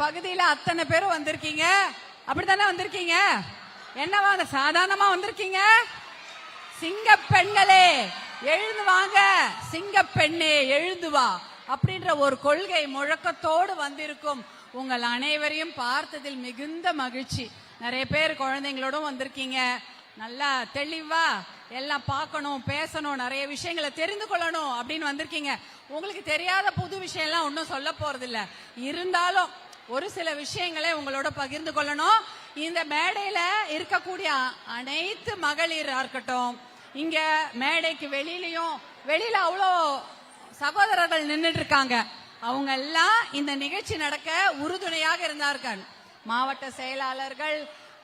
பகுதியில அத்தனை பேரும் வந்திருக்கீங்க. அப்படித்தானே வந்திருக்கீங்க? என்னவா சாதாரணமா வந்திருக்கீங்க? சிங்க பெண்களே எழுந்து வாங்க, சிங்க பெண்ணே எழுந்து வா அப்படின்ற ஒரு கொள்கை முழக்கத்தோடு வந்திருக்கும் உங்கள் அனைவரையும் பார்த்ததில் மிகுந்த மகிழ்ச்சி. நிறைய பேர் குழந்தைங்களோடும் வந்திருக்கீங்க. நல்லா தெளிவா எல்லாம் பார்க்கணும், பேசணும், நிறைய விஷயங்களை தெரிந்து கொள்ளணும் அப்படின்னு வந்திருக்கீங்க. உங்களுக்கு தெரியாத புது விஷயம் எல்லாம் ஒன்றும் சொல்ல போறது இல்ல. இருந்தாலும் ஒரு சில விஷயங்களை உங்களோட பகிர்ந்து கொள்ளணும். இந்த மேடையில இருக்கக்கூடிய அனைத்து மகளிரா இருக்கட்டும், இங்க மேடைக்கு வெளியில அவ்வளோ சகோதரர்கள் நின்றுட்டு இருக்காங்க. அவங்க எல்லாம் இந்த நிகழ்ச்சி நடக்க உறுதுணையாக இருந்தார்கள். மாவட்ட செயலாளர்கள்,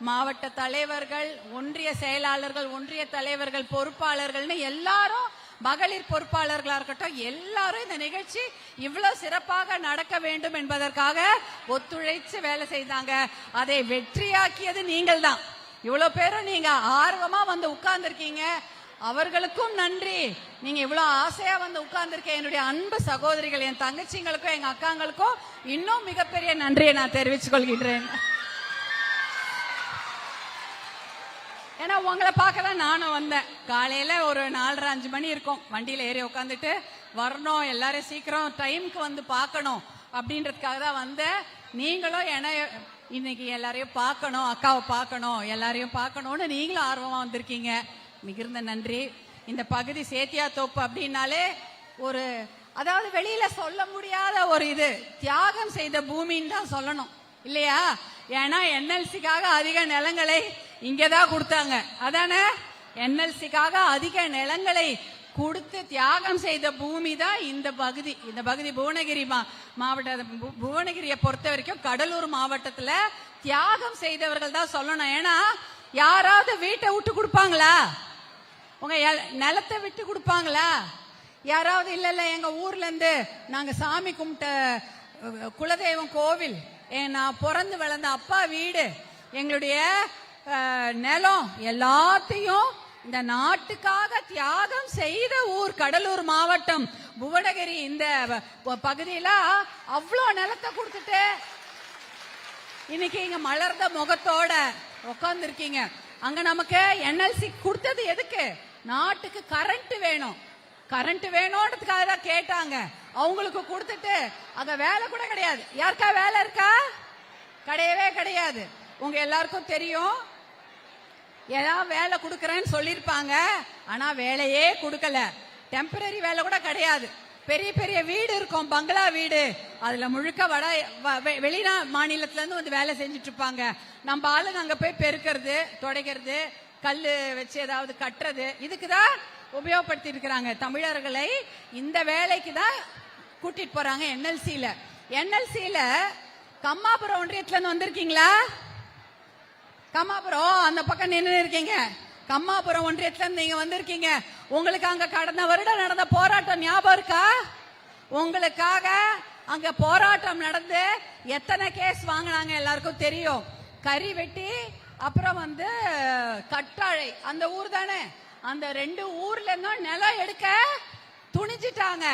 மாவட்ட தலைவர்கள், ஒன்றிய செயலாளர்கள், ஒன்றிய தலைவர்கள், பொறுப்பாளர்கள்னு எல்லாரும், மகளிர் பொறுப்பாளர்களா இருக்கட்டும், எல்லாரும் இந்த நிகழ்ச்சி இவ்வளவு சிறப்பாக நடக்க வேண்டும் என்பதற்காக ஒத்துழைச்சு வேலை செய்தாங்க. அதை வெற்றியாக்கியது நீங்கள் தான். இவ்வளவு பேரும் நீங்க ஆர்வமா வந்து உட்கார்ந்து இருக்கீங்க. அவர்களுக்கும் நன்றி. நீங்க இவ்வளவு ஆசையா வந்து உட்கார்ந்துருக்க என்னுடைய அன்பு சகோதரிகள், என் தங்கச்சிங்களுக்கும் எங்க அக்காங்களுக்கும் இன்னும் மிகப்பெரிய நன்றியை நான் தெரிவித்துக் கொள்கின்றேன். ஏன்னா உங்களை பார்க்க தான் நானும் வந்தேன். காலையில ஒரு 4:30-5 மணி இருக்கும். வண்டியில ஏறி உட்காந்துட்டு வரணும், எல்லாரும் சீக்கிரம் டைமுக்கு வந்து பார்க்கணும் அப்படின்றதுக்காக தான் வந்தேன். நீங்களும் இன்னைக்கு எல்லாரையும் பார்க்கணும், அக்காவை பார்க்கணும், எல்லாரையும் பார்க்கணும்னு நீங்களும் ஆர்வமா வந்திருக்கீங்க. மிகுந்த நன்றி. இந்த பகுதி சேத்தியாத்தோப்பு அப்படின்னாலே ஒரு, அதாவது வெளியில சொல்ல முடியாத ஒரு இது, தியாகம் செய்த பூமின்னு தான் சொல்லணும் இல்லையா? ஏன்னா என்எல்சிக்காக அதிக நிலங்களை இங்கதான் கொடுத்தாங்க. அதானே, என்எல்சிக்காக அதிக நிலங்களை கொடுத்து தியாகம் செய்த பூமி தான் இந்த பகுதி. இந்த பகுதி புவனகிரி மாவட்ட, புவனகிரியை பொறுத்த வரைக்கும் கடலூர் மாவட்டத்துல தியாகம் செய்தவர்கள் தான் சொல்லணும். ஏன்னா யாராவது வீட்டை விட்டு கொடுப்பாங்களா? உங்க நிலத்தை விட்டு கொடுப்பாங்களா? யாராவது இல்ல எங்க ஊர்ல இருந்து நாங்க சாமி கும்பிட்ட குலதெய்வம் கோவில், நான் பிறந்து வளர்ந்த அப்பா வீடு, எங்களுடைய நிலம் எல்லாத்தையும் இந்த நாட்டுக்காக தியாகம் செய்த ஊர் கடலூர் மாவட்டம் புவனகிரி. இந்த பகுதியில அவ்வளோ நிலத்தை கொடுத்துட்டு இன்னைக்கு இங்க மலர்ந்த முகத்தோட உட்கார்ந்து இருக்கீங்க. அங்க நமக்கு என்எல்சி கொடுத்தது எதுக்கு? நாட்டுக்கு கரண்ட் வேணும், கரண்ட் வேணும்ன்றதுக்காக தான் கேட்டாங்க. அவங்களுக்கு கொடுத்துட்டு அங்க வேலை கூட கிடையாது. யாருக்கா வேலை இருக்கா? கிடையவே கிடையாது. உங்க எல்லாருக்கும் தெரியும், ஏதாவது வேலை கொடுக்கறேன்னு சொல்லிருப்பாங்க, ஆனா வேலையே கொடுக்கல. டெம்பரரி வேலை கூட கிடையாது. பெரிய பெரிய வீடு இருக்கும், பங்களா வீடு, அதுல முழுக்க வெளிநா மாநிலத்துல இருந்து வந்து வேலை செஞ்சுட்டு இருப்பாங்க. நம்ம ஆளுங்க அங்க போய் பெருக்கிறது, துடைக்கிறது, கல்லு வச்சு ஏதாவது கட்டுறது, இதுக்குதான் உபயோகப்படுத்தி இருக்கிறாங்க. தமிழர்களை இந்த வேலைக்கு தான் கூட்டிட்டு போறாங்க என்எல்சியில. என்எல்சியில கம்மாபுரம் ஒன்றியத்துல இருந்து வந்திருக்கீங்களா? கம்மாபுரம் அந்த பக்கம் நின்று இருக்கீங்க. கம்மாபுரம் ஒன்றியத்துல இருந்து நீங்க வந்திருக்கீங்க. உங்களுக்கு அங்க கடந்த வருடம் நடந்த போராட்டம் ஞாபகம் இருக்கா? உங்களுக்காக அங்க போராட்டம் நடந்து எத்தனை கேஸ் வாங்கினாங்க எல்லாருக்கும் தெரியும். கறி வெட்டி, அப்புறம் வந்து கட்டாழை, அந்த ஊர் தானே, அந்த 2 ஊர்ல இருந்தும் நிலம் எடுக்க துணிஞ்சிட்டாங்க.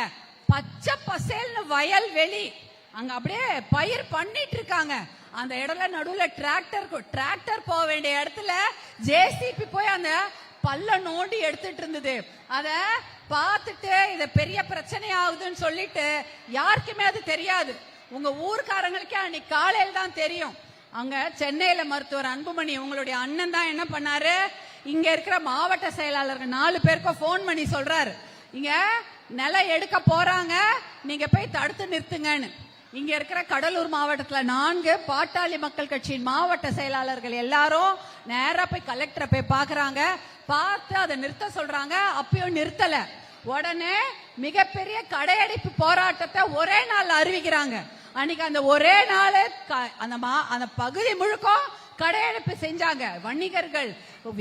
பச்சை பசேல்னு வயல் வெளி, அங்க அப்படியே பயிர் பண்ணிட்டு இருக்காங்க. அந்த இடத்துல நடுவுல டிராக்டர் போக வேண்டிய இடத்துல ஜேசிபி போய் அந்த பல்ல நோண்டி எடுத்துட்டு இருந்தது. அத பார்த்துட்டு இத பெரிய பிரச்சனை ஆகுதுன்னு சொல்லிட்டு யாருக்குமே அது தெரியாது. உங்க ஊர்க்காரங்களுக்கே அன்னைக்கு காலையில் தான் தெரியும். அங்க சென்னையில மருத்துவர் அன்புமணி, உங்களுடைய அண்ணன் தான் என்ன பண்ணாரு, இங்க இருக்கிற மாவட்ட செயலாளர்கள் 4 பேருக்கும் போன் பண்ணி சொல்றாரு, இங்க நிலம் எடுக்க போறாங்க, நீங்க போய் தடுத்து நிறுத்துங்கன்னு. இங்க இருக்கிற கடலூர் மாவட்டத்துல 4 பாட்டாளி மக்கள் கட்சியின் மாவட்ட செயலாளர்கள் எல்லாரும் நேரா போய் கலெக்டரை போய் பாக்குறாங்க. பார்த்து அதை நிறுத்த சொல்றாங்க. அப்பயும் நிறுத்தல. உடனே மிகப்பெரிய கடையடைப்பு போராட்டத்தை ஒரே நாள் அறிவிக்கிறாங்க. அன்னைக்கு அந்த ஒரே நாள் அந்த பகுதி முழுக்கும் கடையடைப்பு செஞ்சாங்க. வணிகர்கள்,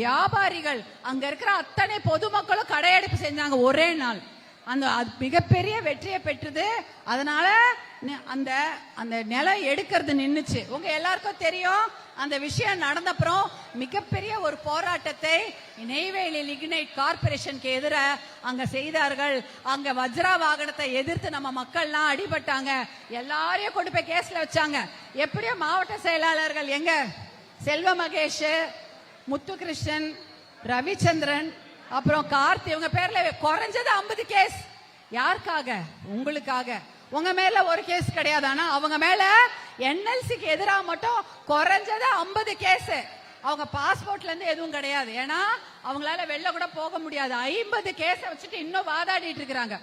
வியாபாரிகள், அங்க இருக்கிற அத்தனை பொதுமக்களும் கடையடைப்பு செஞ்சாங்க ஒரே நாள். அது மிகப்பெரிய வெற்றியை பெற்றது. அதனால அந்த அந்த நிலம் எடுக்கிறது நின்னுச்சு. உங்க எல்லாருக்கும் தெரியும், அந்த விஷயம் நடந்தப்புறம் மிகப்பெரிய ஒரு போராட்டத்தை நெய்வேலி லிக்னைட் கார்பரேஷனுக்கு எதிராக அங்க செய்தார்கள். அங்க வஜ்ரா வாகனத்தை எதிர்த்து நம்ம மக்கள்லாம் அடிபட்டாங்க. எல்லாரையும் கொண்டு போய் கேஸ்ல வச்சாங்க. எப்படியோ மாவட்ட செயலாளர்கள் எங்க செல்வ மகேஷ், முத்துகிருஷ்ணன், ரவிச்சந்திரன், அப்புறம் கார்த்தி, இவங்க பேர்ல குறைஞ்சது 50 கேஸ். யாருக்காக? உங்களுக்காக. உங்க மேல ஒரு கேஸ் கிடையாது, ஆனா அவங்க மேல என்எல்சிக்கு எதிராக மட்டும் குறைஞ்சது 50 கேஸ். அவங்க பாஸ்போர்ட்ல இருந்து எதுவும் கிடையாது, ஏன்னா அவங்களால வெளில கூட போக முடியாது. 50 கேஸ வச்சுட்டு இன்னும் வாதாடிட்டு இருக்காங்க.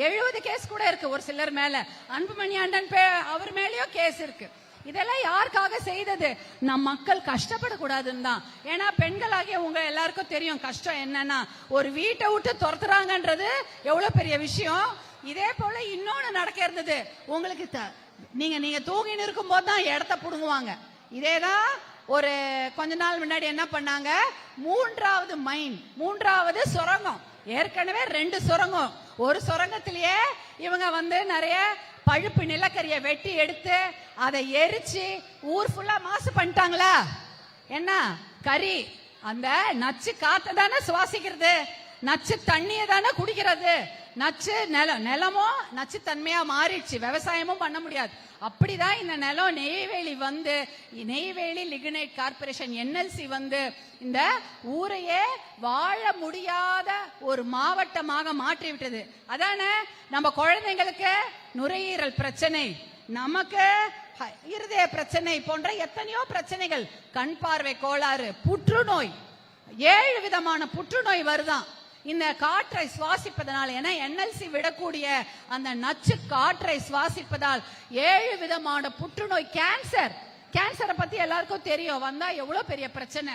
70 கேஸ் கூட இருக்கு ஒரு சிலர் மேல. அன்புமணி அண்ணன் அவர் மேலயும் கேஸ் இருக்கு. இதெல்லாம் யாருக்காக செய்தது? நம் மக்கள் கஷ்டப்படக்கூடாதுன்னு தான். ஏன்னா பெண்களாகிய உங்க எல்லாருக்கும் தெரியும் கஷ்டம் என்னன்னா, ஒரு வீட்டை விட்டு துரத்துறாங்கன்றது எவ்வளவு பெரிய விஷயம். இதே போல இன்னொன்னு நடக்க இருந்தது உங்களுக்கு. நீங்க தூங்கின்னு இருக்கும் போது தான் இடத்த புடுங்குவாங்க. இதேதான் ஒரு கொஞ்ச நாள் முன்னாடி என்ன பண்ணாங்க, மூன்றாவது சுரங்கம். ஏற்கனவே 2 சுரங்கம். ஒரு சுரங்கத்திலேயே இவங்க நிறைய பழுப்பு நிலக்கரியை வெட்டி எடுத்து அதை எரிச்சு ஊர் ஃபுல்லா மாசு பண்ணிட்டாங்களா? என்ன கறி, அந்த நச்சு காத்த தானே சுவாசிக்கிறது, நச்சு தண்ணியை தானே குடிக்கிறது. நச்சு நிலமும் நச்சு தன்மையா மாறிடுச்சு. விவசாயமும் பண்ண முடியாது. அப்படிதான் இந்த நிலம் நெய்வேலி லிக்னைட் கார்பரேஷன் என்எல்சி இந்த ஊரையே வாழ முடியாத ஒரு மாவட்டமாக மாற்றி விட்டது. அதானே நம்ம குழந்தைங்களுக்கு நுரையீரல் பிரச்சனை, நமக்கு இருதய பிரச்சனை போன்ற எத்தனையோ பிரச்சனைகள், கண் பார்வை கோளாறு, புற்றுநோய், 7 விதமான புற்றுநோய் வருதான் இந்த காற்றை சுவாசிப்பதனால். ஏன்னா என்எல்சி விடக்கூடிய அந்த நச்சு காற்றை சுவாசிப்பதால் 7 விதமான புற்றுநோய், கேன்சரை பத்தி எல்லாருக்கும் தெரியும். வந்தா எவ்வளவு பெரிய பிரச்சனை.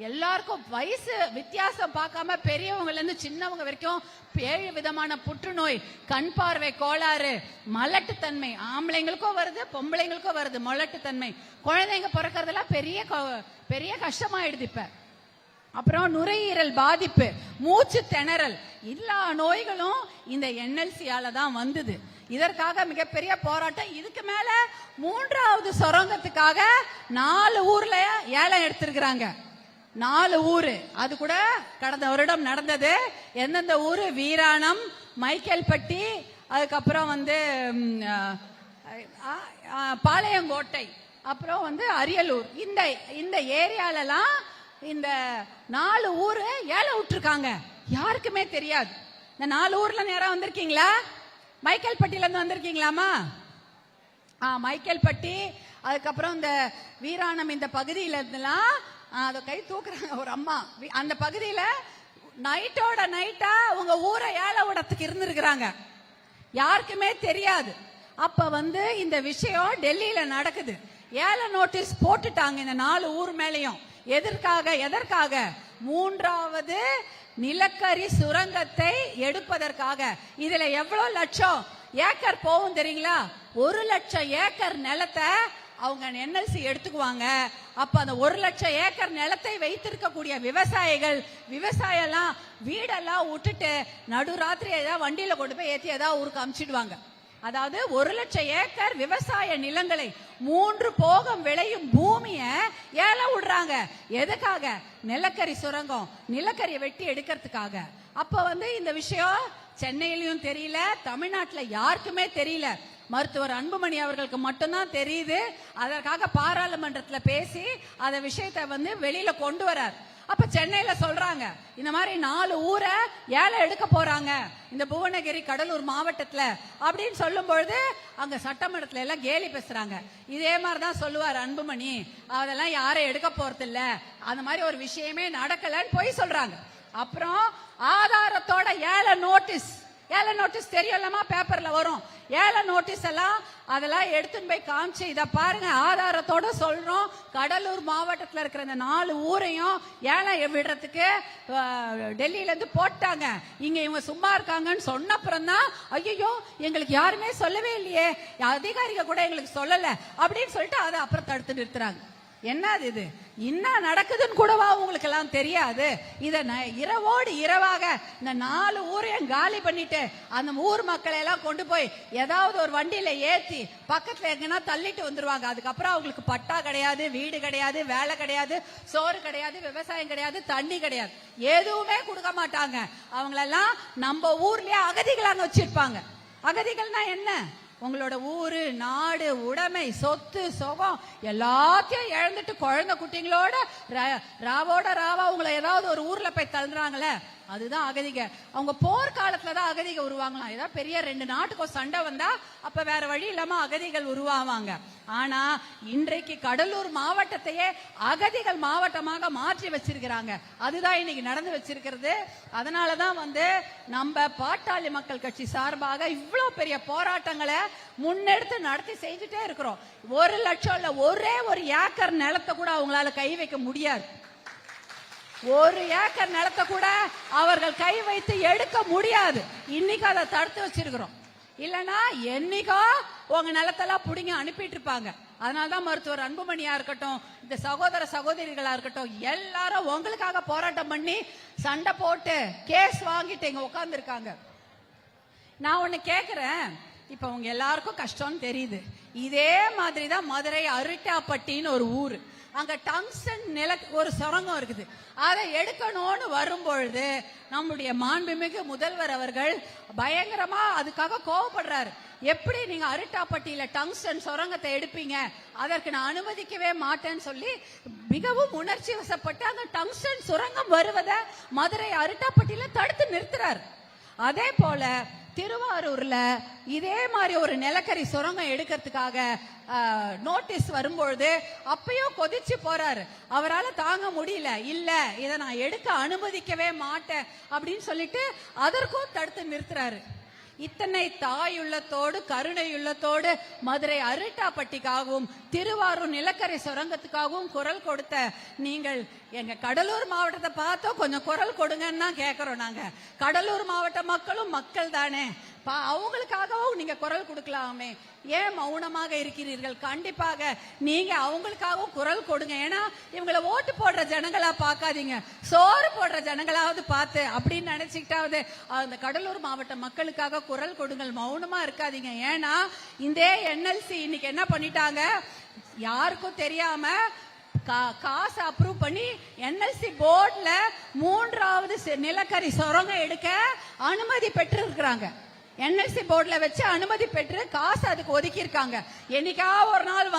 எல்லாருக்கும் வயசு வித்தியாசம் பார்க்காம பெரியவங்கல இருந்து சின்னவங்க வரைக்கும் 7 விதமான புற்றுநோய், கண் பார்வை கோளாறு, மலட்டுத்தன்மை. ஆம்பளைங்களுக்கும் வருது, பொம்பளைங்களுக்கும் வருது மலட்டுத்தன்மை. குழந்தைங்க பிறக்கிறதுலாம் பெரிய கஷ்டமாயிடுது இப்ப. அப்புறம் நுரையீரல் பாதிப்பு, மூச்சு திணறல், எல்லா நோய்களும் இந்த என்எல்சியால தான் வந்தது. இதற்காக மிகப்பெரிய போராட்டம். இதுக்கு மேல 3வது சுரங்கத்துக்காக 4 ஊர்ல ஏலம் எடுத்திருக்கிறாங்க. 4 ஊரு. அது கூட கடந்த வருடம் நடந்தது. எந்தெந்த ஊரு? வீராணம், மைக்கேல்பட்டி, அதுக்கப்புறம் பாளையங்கோட்டை, அப்புறம் அரியலூர். இந்த ஏரியாலலாம் இந்த 4 ஊரு ஏலம் விட்டுருக்காங்க. யாருக்குமே தெரியாது. இந்த 4 ஊர்ல நேரம் வந்திருக்கீங்களா? மைக்கேல்பட்டியில இருந்து வந்திருக்கீங்களாமா? மைக்கேல்பட்டி, அதுக்கப்புறம் இந்த வீராணம், இந்த பகுதியில இருந்துலாம் அதை கை தூக்குறாங்க ஒரு அம்மா. அந்த பகுதியில நைட்டோட நைட்டா உங்க ஊரை ஏல விடத்துக்கு இருந்திருக்கிறாங்க. யாருக்குமே தெரியாது. அப்ப இந்த விஷயம் டெல்லியில நடக்குது. ஏல நோட்டீஸ் போட்டுட்டாங்க இந்த 4 ஊர் மேலையும். எதற்காக? 3வது நிலக்கரி சுரங்கத்தை எடுப்பதற்காக. இதுல எவ்வளவு லட்சம் ஏக்கர் போகும் தெரியுங்களா? 1 லட்சம் ஏக்கர் நிலத்தை அவங்க என்எல்சி எடுத்துக்குவாங்க. அப்ப அந்த 1 லட்சம் ஏக்கர் நிலத்தை வைத்திருக்கக்கூடிய விவசாயம் வீடெல்லாம் விட்டுட்டு நடுராத்திரி ஏதாவது வண்டியில கொண்டு போய் ஏத்தி ஏதாவது ஊருக்கு அமிச்சிடுவாங்க. அதாவது 1 லட்சம் ஏக்கர் விவசாய நிலங்களை 3 போகம் விளையும் பூமிய ஏலம் விடுறாங்க. எதுக்காக? நிலக்கரி சுரங்கம், நிலக்கரியை வெட்டி எடுக்கிறதுக்காக. அப்ப இந்த விஷயம் சென்னையிலயும் தெரியல, தமிழ்நாட்டுல யாருக்குமே தெரியல. மருத்துவர் அன்புமணி அவர்களுக்கு மட்டும்தான் தெரியுது. அதற்காக பாராளுமன்றத்துல பேசி அந்த விஷயத்தை வெளியில கொண்டு வரார். அப்ப சென்னையில சொல்றாங்க இந்த மாதிரி 4 ஊரை ஏலம் எடுக்க போறாங்க இந்த புவனகிரி கடலூர் மாவட்டத்துல அப்படின்னு சொல்லும் பொழுது அங்க சட்டமன்றத்துல எல்லாம் கேலி பேசுறாங்க. இதே மாதிரிதான் சொல்லுவார் அன்புமணி, அதெல்லாம் யாரும் எடுக்க போறது இல்ல, அந்த மாதிரி ஒரு விஷயமே நடக்கலன்னு போய் சொல்றாங்க. அப்புறம் ஆதாரத்தோட ஏல நோட்டீஸ் தெரியும்லமா, பேப்பர்ல வரும். ஏல நோட்டீஸ் எல்லாம் அதெல்லாம் எடுத்துன்னு போய் காமிச்சு, இத பாருங்க ஆதாரத்தோட சொல்றோம், கடலூர் மாவட்டத்தில் இருக்கிற இந்த 4 ஊரையும் ஏலம் விடுறதுக்கு டெல்லியில இருந்து போட்டாங்க. இங்க இவங்க சும்மா இருக்காங்கன்னு சொன்னப்புறம் தான் ஐயோ எங்களுக்கு யாருமே சொல்லவே இல்லையே, அதிகாரிகள் கூட எங்களுக்கு சொல்லல அப்படின்னு சொல்லிட்டு அதை அப்புறம் தடுத்து நிறுத்துறாங்க. என்னது இது இன்னும் நடக்குதுன்னு கூடவா உங்களுக்கு எல்லாம் தெரியாது? இத இரவோடு இரவாக இந்த 4 ஊரையும் காலி பண்ணிட்டு அந்த ஊர் மக்களை எல்லாம் கொண்டு போய் ஏதாவது ஒரு வண்டியில ஏத்தி பக்கத்துல எங்கன்னா தள்ளிட்டு வந்துருவாங்க. அதுக்கப்புறம் அவங்களுக்கு பட்டா கிடையாது, வீடு கிடையாது, வேலை கிடையாது, சோறு கிடையாது, விவசாயம் கிடையாது, தண்ணி கிடையாது, எதுவுமே கொடுக்க மாட்டாங்க. அவங்களெல்லாம் நம்ம ஊர்லயே அகதிகளாங்க வச்சிருப்பாங்க. அகதிகள்னா என்ன? உங்களோட ஊரு, நாடு, உடைமை, சொத்து, சுகம் எல்லாத்தையும் இழந்துட்டு குழந்தை குட்டிங்களோட ராவோட ராவா உங்களை ஏதாவது ஒரு ஊர்ல போய் தள்ளுறாங்களே, அதுதான் அகதிக. அவங்க போர்க்காலத்துலதான் அகதிக உருவாங்களாம். ஏதாவது பெரிய 2 நாட்டுக்கும் சண்டை வந்தா அப்ப வேற வழி இல்லாம அகதிகள் உருவாவாங்க. ஆனா இன்றைக்கு கடலூர் மாவட்டத்தையே அகதிகள் மாவட்டமாக மாற்றி வச்சிருக்கிறாங்க. அதுதான் இன்னைக்கு நடந்து வச்சிருக்கிறது. அதனாலதான் நம்ம பாட்டாளி மக்கள் கட்சி சார்பாக இவ்வளவு பெரிய போராட்டங்களை முன்னெடுத்து நடத்தி செஞ்சுட்டே இருக்கிறோம். 1 லட்சம் இல்ல, ஒரே ஒரு ஏக்கர் நிலத்தை கூட அவங்களால கை வைக்க முடியாது. 1 ஏக்கர் நிலத்தை கூட அவர்கள் கை வைத்து எடுக்க முடியாது. இன்னைக்கு அதை தடுத்து வச்சிருக்கிறோம். இல்லனா என்னைக்கோ உங்க நிலத்தெல்லாம் புடிங்க அனுப்பிட்டு இருப்பாங்க. அதனாலதான் மருத்துவர் அன்புமணியா இருக்கட்டும், இந்த சகோதர சகோதரிகளா இருக்கட்டும், எல்லாரும் உங்களுக்காக போராட்டம் பண்ணி சண்டை போட்டு கேஸ் வாங்கிட்டு இங்க உட்கார்ந்து இருக்காங்க. நான் ஒண்ணு கேக்குறேன், இப்ப உங்க எல்லாருக்கும் கஷ்டம்னு தெரியுது. இதே மாதிரிதான் மதுரை அரிட்டாப்பட்டின்னு ஒரு ஊரு. அங்க டங்ஸ்டன் ஒரு சுரங்கம் இருக்குது. அதை எடுக்கணும்னு வரும்பொழுது நம்முடைய மாண்புமிகு முதல்வர் அவர்கள் பயங்கரமா அதுக்காக கோவப்படுறாரு. எப்படி நீங்க அரிட்டாப்பட்டியில டங்ஸ்டன் சுரங்கத்தை எடுப்பீங்க, அதற்கு நான் அனுமதிக்கவே மாட்டேன்னு சொல்லி மிகவும் உணர்ச்சி வசப்பட்டு அந்த டங்ஸ்டன் சுரங்கம் வருவதை மதுரை அரிட்டாப்பட்டியில தடுத்து நிறுத்துறாரு. அதே போல திருவாரூர்ல இதே மாதிரி ஒரு நிலக்கரி சுரங்கம் எடுக்கிறதுக்காக நோட்டீஸ் வரும்பொழுது அப்பயும் கொதிச்சு போறாரு. அவரால் தாங்க முடியல, இல்ல இதை நான் எடுக்க அனுமதிக்கவே மாட்டேன் அப்படின்னு சொல்லிட்டு அதற்கும் தடுத்து நிறுத்துறாரு. இத்தனை தாயுள்ளத்தோடு கருணையுள்ளத்தோடு மதுரை அரிட்டாப்பட்டிக்காகவும் திருவாரூர் நிலக்கரி சுரங்கத்துக்காகவும் குரல் கொடுத்த நீங்கள் எங்க கடலூர் மாவட்டத்தை பார்த்தோம் கொஞ்சம் குரல் கொடுங்கன்னு தான் கேட்கிறோம். நாங்க கடலூர் மாவட்ட மக்களும் மக்கள் தானே, அவங்களுக்காகவும் நீங்க குரல் கொடுக்கலாமே, ஏன் மௌனமாக இருக்கிறீர்கள்? கண்டிப்பாக நீங்க அவங்களுக்காகவும் குரல் கொடுங்க. ஏன்னா இவங்களை ஓட்டு போடுற ஜனங்களா பார்க்காதீங்க, சோறு போடுற ஜனங்களாவது பார்த்து அப்படின்னு நினைச்சுக்கிட்டாவது அந்த கடலூர் மாவட்ட மக்களுக்காக குரல் கொடுங்கள், மௌனமா இருக்காதீங்க. ஏன்னா இந்த என்எல்சி இன்னைக்கு என்ன பண்ணிட்டாங்க, யாருக்கும் தெரியாம காசு அப்ரூவ் பண்ணி என்எல்சி போர்ட்ல 3வது நிலக்கரி சுரங்கம் எடுக்க அனுமதி பெற்று இருக்கிறாங்க. என்எல்சி போர்ட்ல வச்சு அனுமதி பெற்று காசு அதுக்கு ஒதுக்கி இருக்காங்க. என்னைக்கா ஒரு நாள்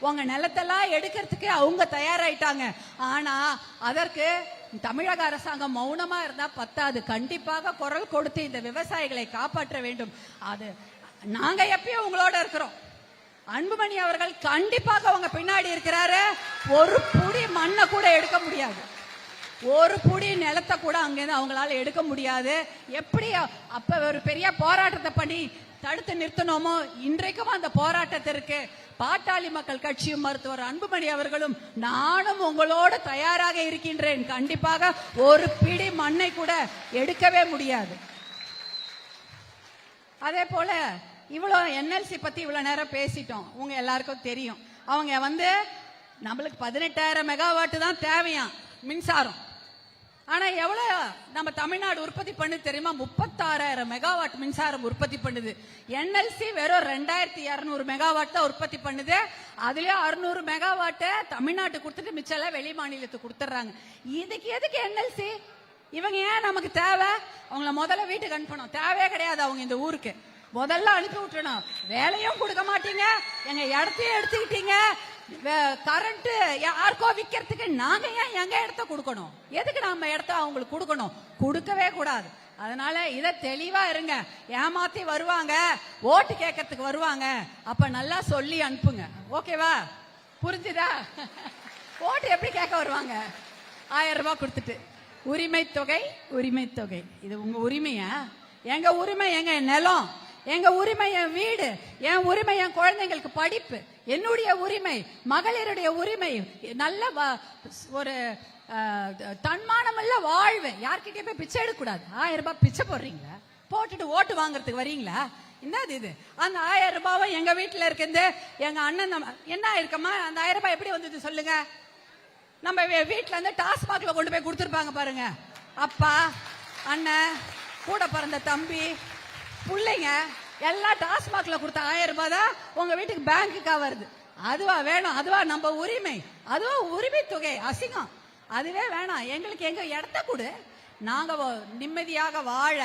உங்க நிலத்தெல்லாம் எடுக்கிறதுக்கு அவங்க தயாராயிட்டாங்க. ஆனா அதற்கு தமிழக அரசாங்கம் மௌனமா இருந்தா பத்தாது, கண்டிப்பாக குரல் கொடுத்து இந்த விவசாயிகளை காப்பாற்ற வேண்டும். அது நாங்க எப்பயும் உங்களோட இருக்கிறோம். அன்புமணி அவர்கள் கண்டிப்பாக அவங்க பின்னாடி இருக்கிறாரு. ஒரு புடி மண்ணை கூட எடுக்க முடியாது, ஒரு புடி நிலத்தை கூட அங்கிருந்து அவங்களால எடுக்க முடியாது. எப்படி அப்ப ஒரு பெரிய போராட்டத்தை பண்ணி தடுத்து நிறுத்தணுமோ இன்றைக்கும் அந்த போராட்டத்திற்கு பாட்டாளி மக்கள் கட்சியும் மருத்துவர் அன்புமணி அவர்களும் நானும் உங்களோட தயாராக இருக்கின்றேன். கண்டிப்பாக ஒரு பிடி மண்ணை கூட எடுக்கவே முடியாது. அதே போல இவ்வளவு என்எல்சி பத்தி இவ்வளவு நேரம் பேசிட்டோம். உங்க எல்லாருக்கும் தெரியும், அவங்க நம்மளுக்கு 18,000 மெகாவாட் தான் தேவையாம் மின்சாரம். ஆனா எவ்வளவு நம்ம தமிழ்நாடு உற்பத்தி பண்ணுது தெரியுமா? 36,000 மெகாவாட் மின்சாரம் உற்பத்தி பண்ணுது. என்எல்சி வெறும் 2,200 மெகாவாட் தான் உற்பத்தி பண்ணுது. அதுலயே 600 மெகாவாட் தமிழ்நாட்டு கொடுத்துட்டு மிச்சம் வெளி மாநிலத்துக்கு கொடுத்துறாங்க. இதுக்கு எதுக்கு என்எல்சி? இவங்க ஏன் நமக்கு தேவை? அவங்கள முதல்ல வீட்டுக்கு அனுப்பணும், தேவையே கிடையாது. அவங்க இந்த ஊருக்கு முதல்ல அனுப்பி விட்டுறணும். வேலையும் கொடுக்க மாட்டீங்க, எங்க இடத்தையும் எடுத்துக்கிட்டீங்க, கரண்ட் யாருக்கோ விக்கிறதுக்கு நாங்க ஏன் எங்க இடத்த கொடுக்கணும்? எதுக்கு நம்ம இடத்த அவங்களுக்கு கொடுக்கணும்? கொடுக்கவே கூடாது. அதனால இத தெளிவா இருங்க. ஏமாத்தி வருவாங்க, ஓட்டு கேட்கறதுக்கு வருவாங்க, அப்ப நல்லா சொல்லி அனுப்புங்க. ஓகேவா? புரிஞ்சுதா? ஓட்டு எப்படி கேட்க வருவாங்க? 1000 ரூபாய் கொடுத்துட்டு உரிமை தொகை, உரிமை தொகை. இது உங்க உரிமையா? எங்க உரிமை எங்க நிலம், எங்க உரிமை என் வீடு, என் உரிமை என் குழந்தைங்களுக்கு படிப்பு, என்னுடைய உரிமை மகளிருடைய உரிமை, நல்ல ஒரு தன்மானம் இல்ல வாழ்வு. யார்கிட்டயும் போய் பிச்சை எடுக்க கூடாது. 1000 ரூபாய் பிச்சை போடுறீங்களா? போட்டுட்டு ஓட்டு வாங்குறதுக்கு வரீங்களா? என்னது இது? அந்த 1000 ரூபாவை எங்க வீட்டுல இருக்குது எங்க அண்ணன் என்ன இருக்கமா, அந்த 1000 ரூபாய் எப்படி வந்தது சொல்லுங்க? நம்ம வீட்டுல இருந்து டாஸ்மாக்ல கொண்டு போய் கொடுத்துருப்பாங்க பாருங்க. அப்பா, அண்ணன், கூட பிறந்த தம்பி, பிள்ளைங்க எல்லாம் டாஸ்மாக்ல கொடுத்த 1000 ரூபாய் தான் உங்க வீட்டுக்கு பேங்குக்கா வருது. அதுவா வேணும்? அதுவா நம்ம உரிமை? அதுவா உரிமை தொகை? அசிங்கம். அதுவே வேணாம். எங்களுக்கு எங்க இடத்த கொடு, நாங்க நிம்மதியாக வாழ,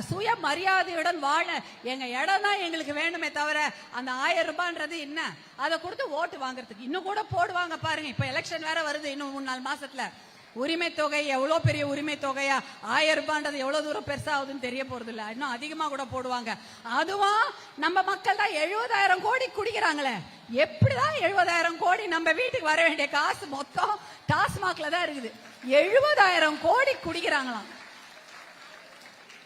சுய மரியாதையுடன் வாழ எங்க இடம் தான் எங்களுக்கு வேணுமே தவிர அந்த 1000 ரூபான்றது என்ன? அதை கொடுத்து ஓட்டு வாங்குறதுக்கு இன்னும் கூட போடுவாங்க பாருங்க. இப்ப எலெக்ஷன் வேற வருது இன்னும் 3-4 மாசத்துல. உரிமை தொகை எவ்வளவு பெரிய உரிமை தொகையா, 1000 ரூபான்றது எவ்வளவு தூரம் பெருசாகுதுன்னு தெரிய போறது இல்ல. இன்னும் அதிகமா கூட போடுவாங்க. அதுவும் நம்ம மக்கள் தான் 70,000 கோடி குடிக்கிறாங்களே. எப்படிதான் 70,000 கோடி நம்ம வீட்டுக்கு வர வேண்டிய காசு மொத்தம் டாஸ்மாக்ல தான் இருக்குது. 70,000 கோடி குடிக்கிறாங்களாம்.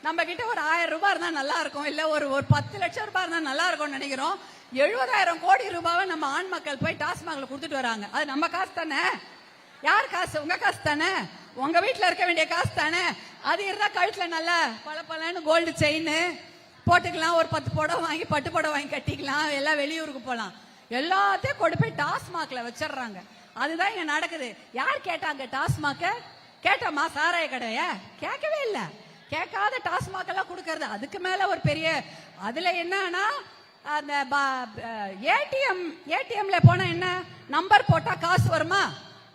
நம்ம கிட்ட ஒரு 1000 ரூபாய் இருந்தா நல்லா இருக்கும், இல்ல ஒரு 10 லட்சம் ரூபாய் இருந்தா நல்லா இருக்கும்னு நினைக்கிறோம். 70,000 கோடி ரூபாவை நம்ம ஆண் மக்கள் போய் டாஸ்மாக்ல கொடுத்துட்டு வராங்க. அது நம்ம காசு தானே? யார் காசு? உங்க காசு தானே, உங்க வீட்டுல இருக்க வேண்டிய காசு தானே. அது இருந்தா கழுத்துல நல்லா பல கோல்டு செயின் போட்டுக்கலாம், ஒரு 10 புடவை வாங்கி பட்டு புடவை வாங்கி கட்டிக்கலாம், எல்லாம் வெளியூருக்கு போலாம். எல்லாத்தையும் கொண்டு போய் டாஸ்மாக்ல வச்சிடறாங்க. அதுதான் இங்க நடக்குது. யார் கேட்டாங்க டாஸ்மாக்க? கேட்டோமா சாராய கடைய? கேட்கவே இல்ல. கேட்காத டாஸ்மாக் எல்லாம் கொடுக்கறது. அதுக்கு மேல ஒரு பெரிய அதுல என்னன்னா, அந்த ஏடிஎம்ல போனா என்ன, நம்பர் போட்டா காசு வருமா?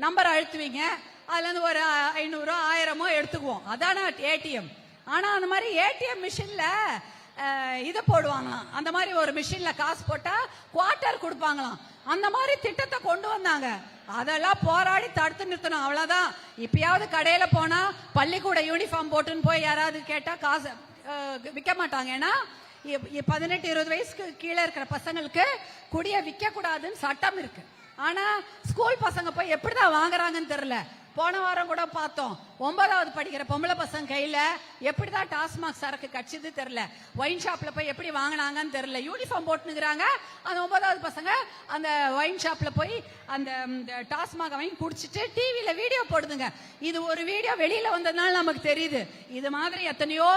நம்பர் அழுத்துவீங்க, அதுல இருந்து ஒரு 500 1000 எடுத்துக்குவோம். அதான ஏடிஎம். ஆனா அந்த மாதிரி ஏடிஎம் மிஷின்ல இதை போடுவாங்களாம். அந்த மாதிரி ஒரு மிஷின்ல காசு போட்டா குவார்டர் கொடுப்பாங்களாம். அந்த மாதிரி திட்டத்தை கொண்டு வந்தாங்க. அதெல்லாம் போராடி தடுத்து நிறுத்தணும். அவ்வளவுதான். இப்பயாவது கடையில போனா பள்ளிக்கூட யூனிஃபார்ம் போட்டுன்னு போய் யாராவது கேட்டா காசு விற்க மாட்டாங்க. ஏன்னா 18-20 வயசுக்கு கீழே இருக்கிற பசங்களுக்கு குடிய விற்க கூடாதுன்னு சட்டம் இருக்கு. ஆனா ஸ்கூல் பசங்க போய் எப்படிதான் வாங்குறாங்கன்னு தெரியல. போன வாரம் கூட பார்த்தோம், 9வது படிக்கிற பொம்பளை பசங்க கையில எப்படிதான் டாஸ்மாக் சரக்கு கட்சிது தெரியல. ஒயின் ஷாப்ல போய் எப்படி வாங்கினாங்கன்னு தெரியல. யூனிஃபார்ம் போட்டுக்கிறாங்க. அந்த 9வது பசங்க அந்த ஒயின் ஷாப்ல போய் அந்த டாஸ்மாக் வாங்கி குடிச்சிட்டு டிவியில வீடியோ போடுதுங்க. இது ஒரு வீடியோ வெளியில வந்ததுனால நமக்கு தெரியுது. இது மாதிரி எத்தனையோ